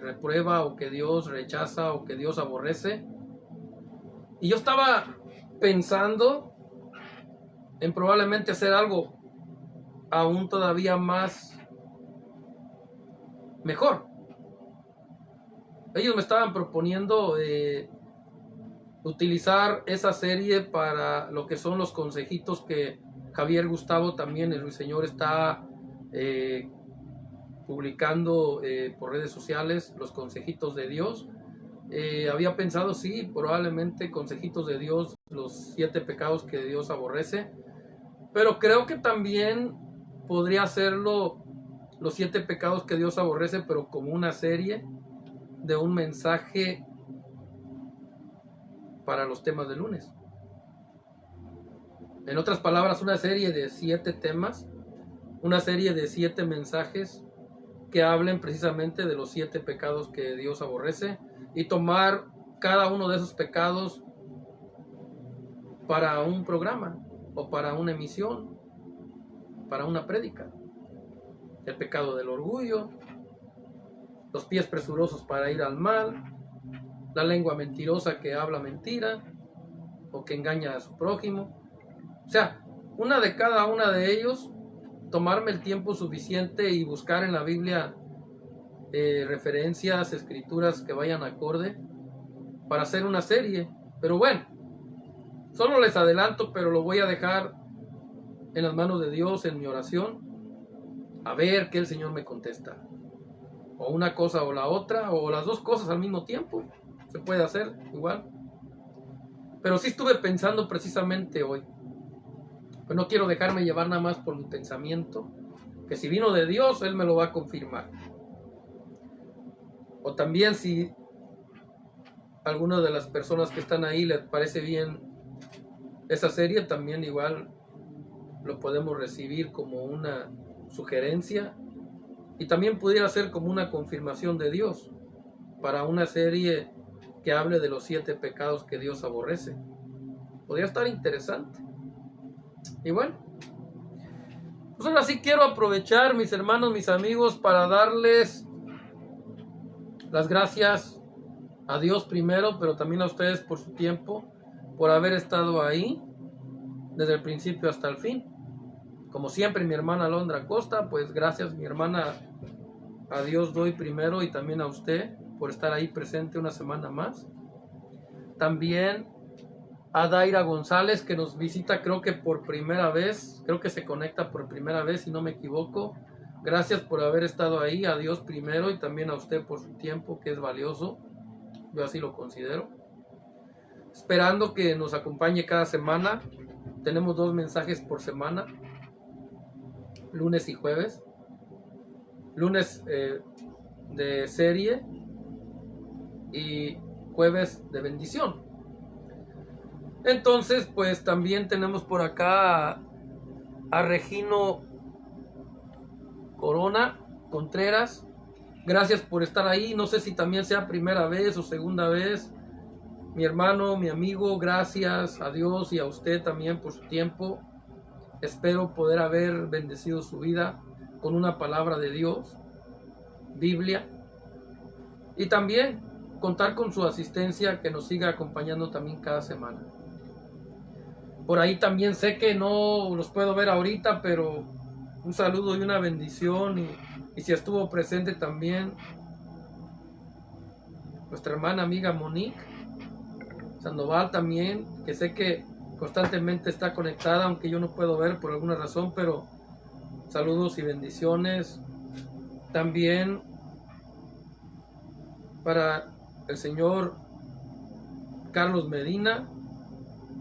reprueba, o que Dios rechaza, o que Dios aborrece. Y yo estaba pensando en probablemente hacer algo aún todavía más mejor. Ellos me estaban proponiendo utilizar esa serie para lo que son los consejitos que Javier Gustavo, también el Ruiseñor, está publicando por redes sociales, los consejitos de Dios. Había pensado, sí, probablemente consejitos de Dios, los 7 pecados que Dios aborrece, pero creo que también podría hacerlo los 7 pecados que Dios aborrece, pero como una serie de un mensaje para los temas del lunes. En otras palabras, una serie de 7 temas, una serie de 7 mensajes que hablen precisamente de los 7 pecados que Dios aborrece, y tomar cada uno de esos pecados para un programa o para una emisión, para una prédica. El pecado del orgullo, los pies presurosos para ir al mal, la lengua mentirosa que habla mentira o que engaña a su prójimo. O sea, una de cada una de ellos, tomarme el tiempo suficiente y buscar en la Biblia referencias, escrituras que vayan acorde para hacer una serie. Pero bueno, solo les adelanto, pero lo voy a dejar en las manos de Dios, en mi oración, a ver qué el Señor me contesta. O una cosa o la otra, o las dos cosas al mismo tiempo. Se puede hacer igual. Pero sí estuve pensando precisamente hoy. Pues no quiero dejarme llevar nada más por mi pensamiento, que si vino de Dios, Él me lo va a confirmar. O también si a alguna de las personas que están ahí les parece bien esa serie, también igual lo podemos recibir como una sugerencia, y también pudiera ser como una confirmación de Dios para una serie que hable de los 7 pecados que Dios aborrece. Podría estar interesante. Y bueno, pues ahora sí quiero aprovechar, mis hermanos, mis amigos, para darles las gracias a Dios primero, pero también a ustedes por su tiempo, por haber estado ahí desde el principio hasta el fin. Como siempre, mi hermana Alondra Costa, pues gracias, mi hermana, a Dios doy primero, y también a usted por estar ahí presente una semana más. También a Daira González, que nos visita creo que por primera vez, creo que se conecta por primera vez, si no me equivoco. Gracias por haber estado ahí, a Dios primero, y también a usted por su tiempo, que es valioso, yo así lo considero. Esperando que nos acompañe cada semana. Tenemos 2 mensajes por semana, lunes y jueves. lunes de serie y jueves de bendición. Entonces, pues también tenemos por acá a Regino Corona Contreras. Gracias por estar ahí. No sé si también sea primera vez o segunda vez. Mi hermano, mi amigo, gracias a Dios y a usted también por su tiempo. Espero poder haber bendecido su vida con una palabra de Dios, Biblia, y también contar con su asistencia, que nos siga acompañando también cada semana. Por ahí también sé que no los puedo ver ahorita, pero un saludo y una bendición, y si estuvo presente también nuestra hermana amiga Monique Sandoval también, que sé que constantemente está conectada, aunque yo no puedo ver por alguna razón, pero saludos y bendiciones. También para el señor Carlos Medina,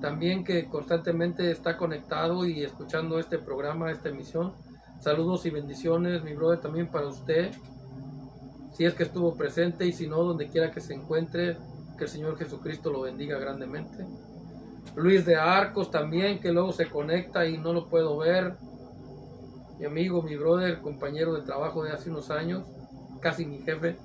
también que constantemente está conectado y escuchando este programa, esta emisión. Saludos y bendiciones, mi brother, también para usted, si es que estuvo presente, y si no, donde quiera que se encuentre, que el Señor Jesucristo lo bendiga grandemente. Luis de Arcos también, que luego se conecta y no lo puedo ver. Mi amigo, mi brother, compañero de trabajo de hace unos años, casi mi jefe.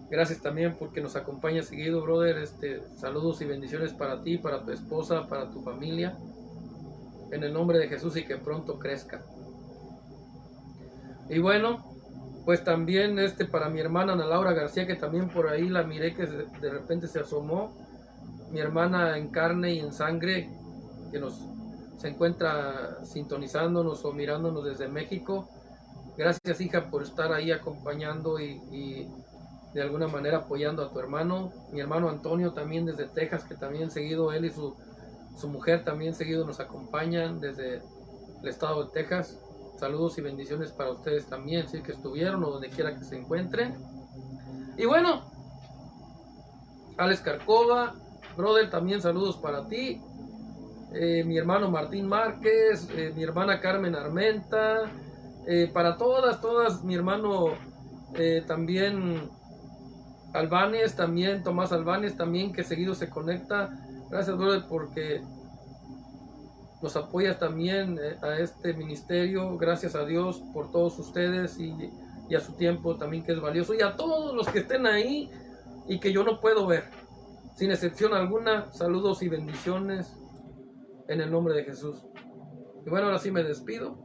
Gracias también porque nos acompaña seguido, brother. Saludos y bendiciones para ti, para tu esposa, para tu familia. En el nombre de Jesús, y que pronto crezca. Y bueno, pues también para mi hermana Ana Laura García, que también por ahí la miré que de repente se asomó. Mi hermana en carne y en sangre, que se encuentra sintonizándonos o mirándonos desde México. Gracias, hija, por estar ahí acompañando y de alguna manera apoyando a tu hermano. Mi hermano Antonio también desde Texas, que también seguido él y su mujer también seguido nos acompañan desde el estado de Texas. Saludos y bendiciones para ustedes también, si es que estuvieron o donde quiera que se encuentren. Y bueno, Alex Carcova, brother, también saludos para ti. Mi hermano Martín Márquez, mi hermana Carmen Armenta, para todas, mi hermano también Albanes, también Tomás Albanes, también, que seguido se conecta. Gracias, brother, porque nos apoyas también a este ministerio. Gracias a Dios por todos ustedes y a su tiempo también, que es valioso, y a todos los que estén ahí y que yo no puedo ver, sin excepción alguna. Saludos y bendiciones en el nombre de Jesús. Y bueno, ahora sí me despido.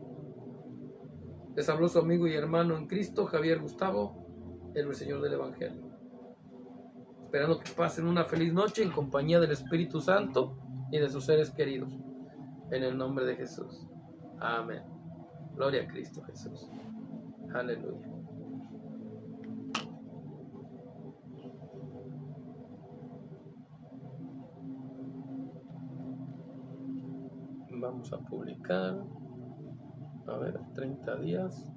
Les habló su amigo y hermano en Cristo, Javier Gustavo, el Ruiseñor del Evangelio. Esperando que pasen una feliz noche en compañía del Espíritu Santo y de sus seres queridos. En el nombre de Jesús. Amén. Gloria a Cristo Jesús. Aleluya. Vamos a publicar. A ver, 30 días.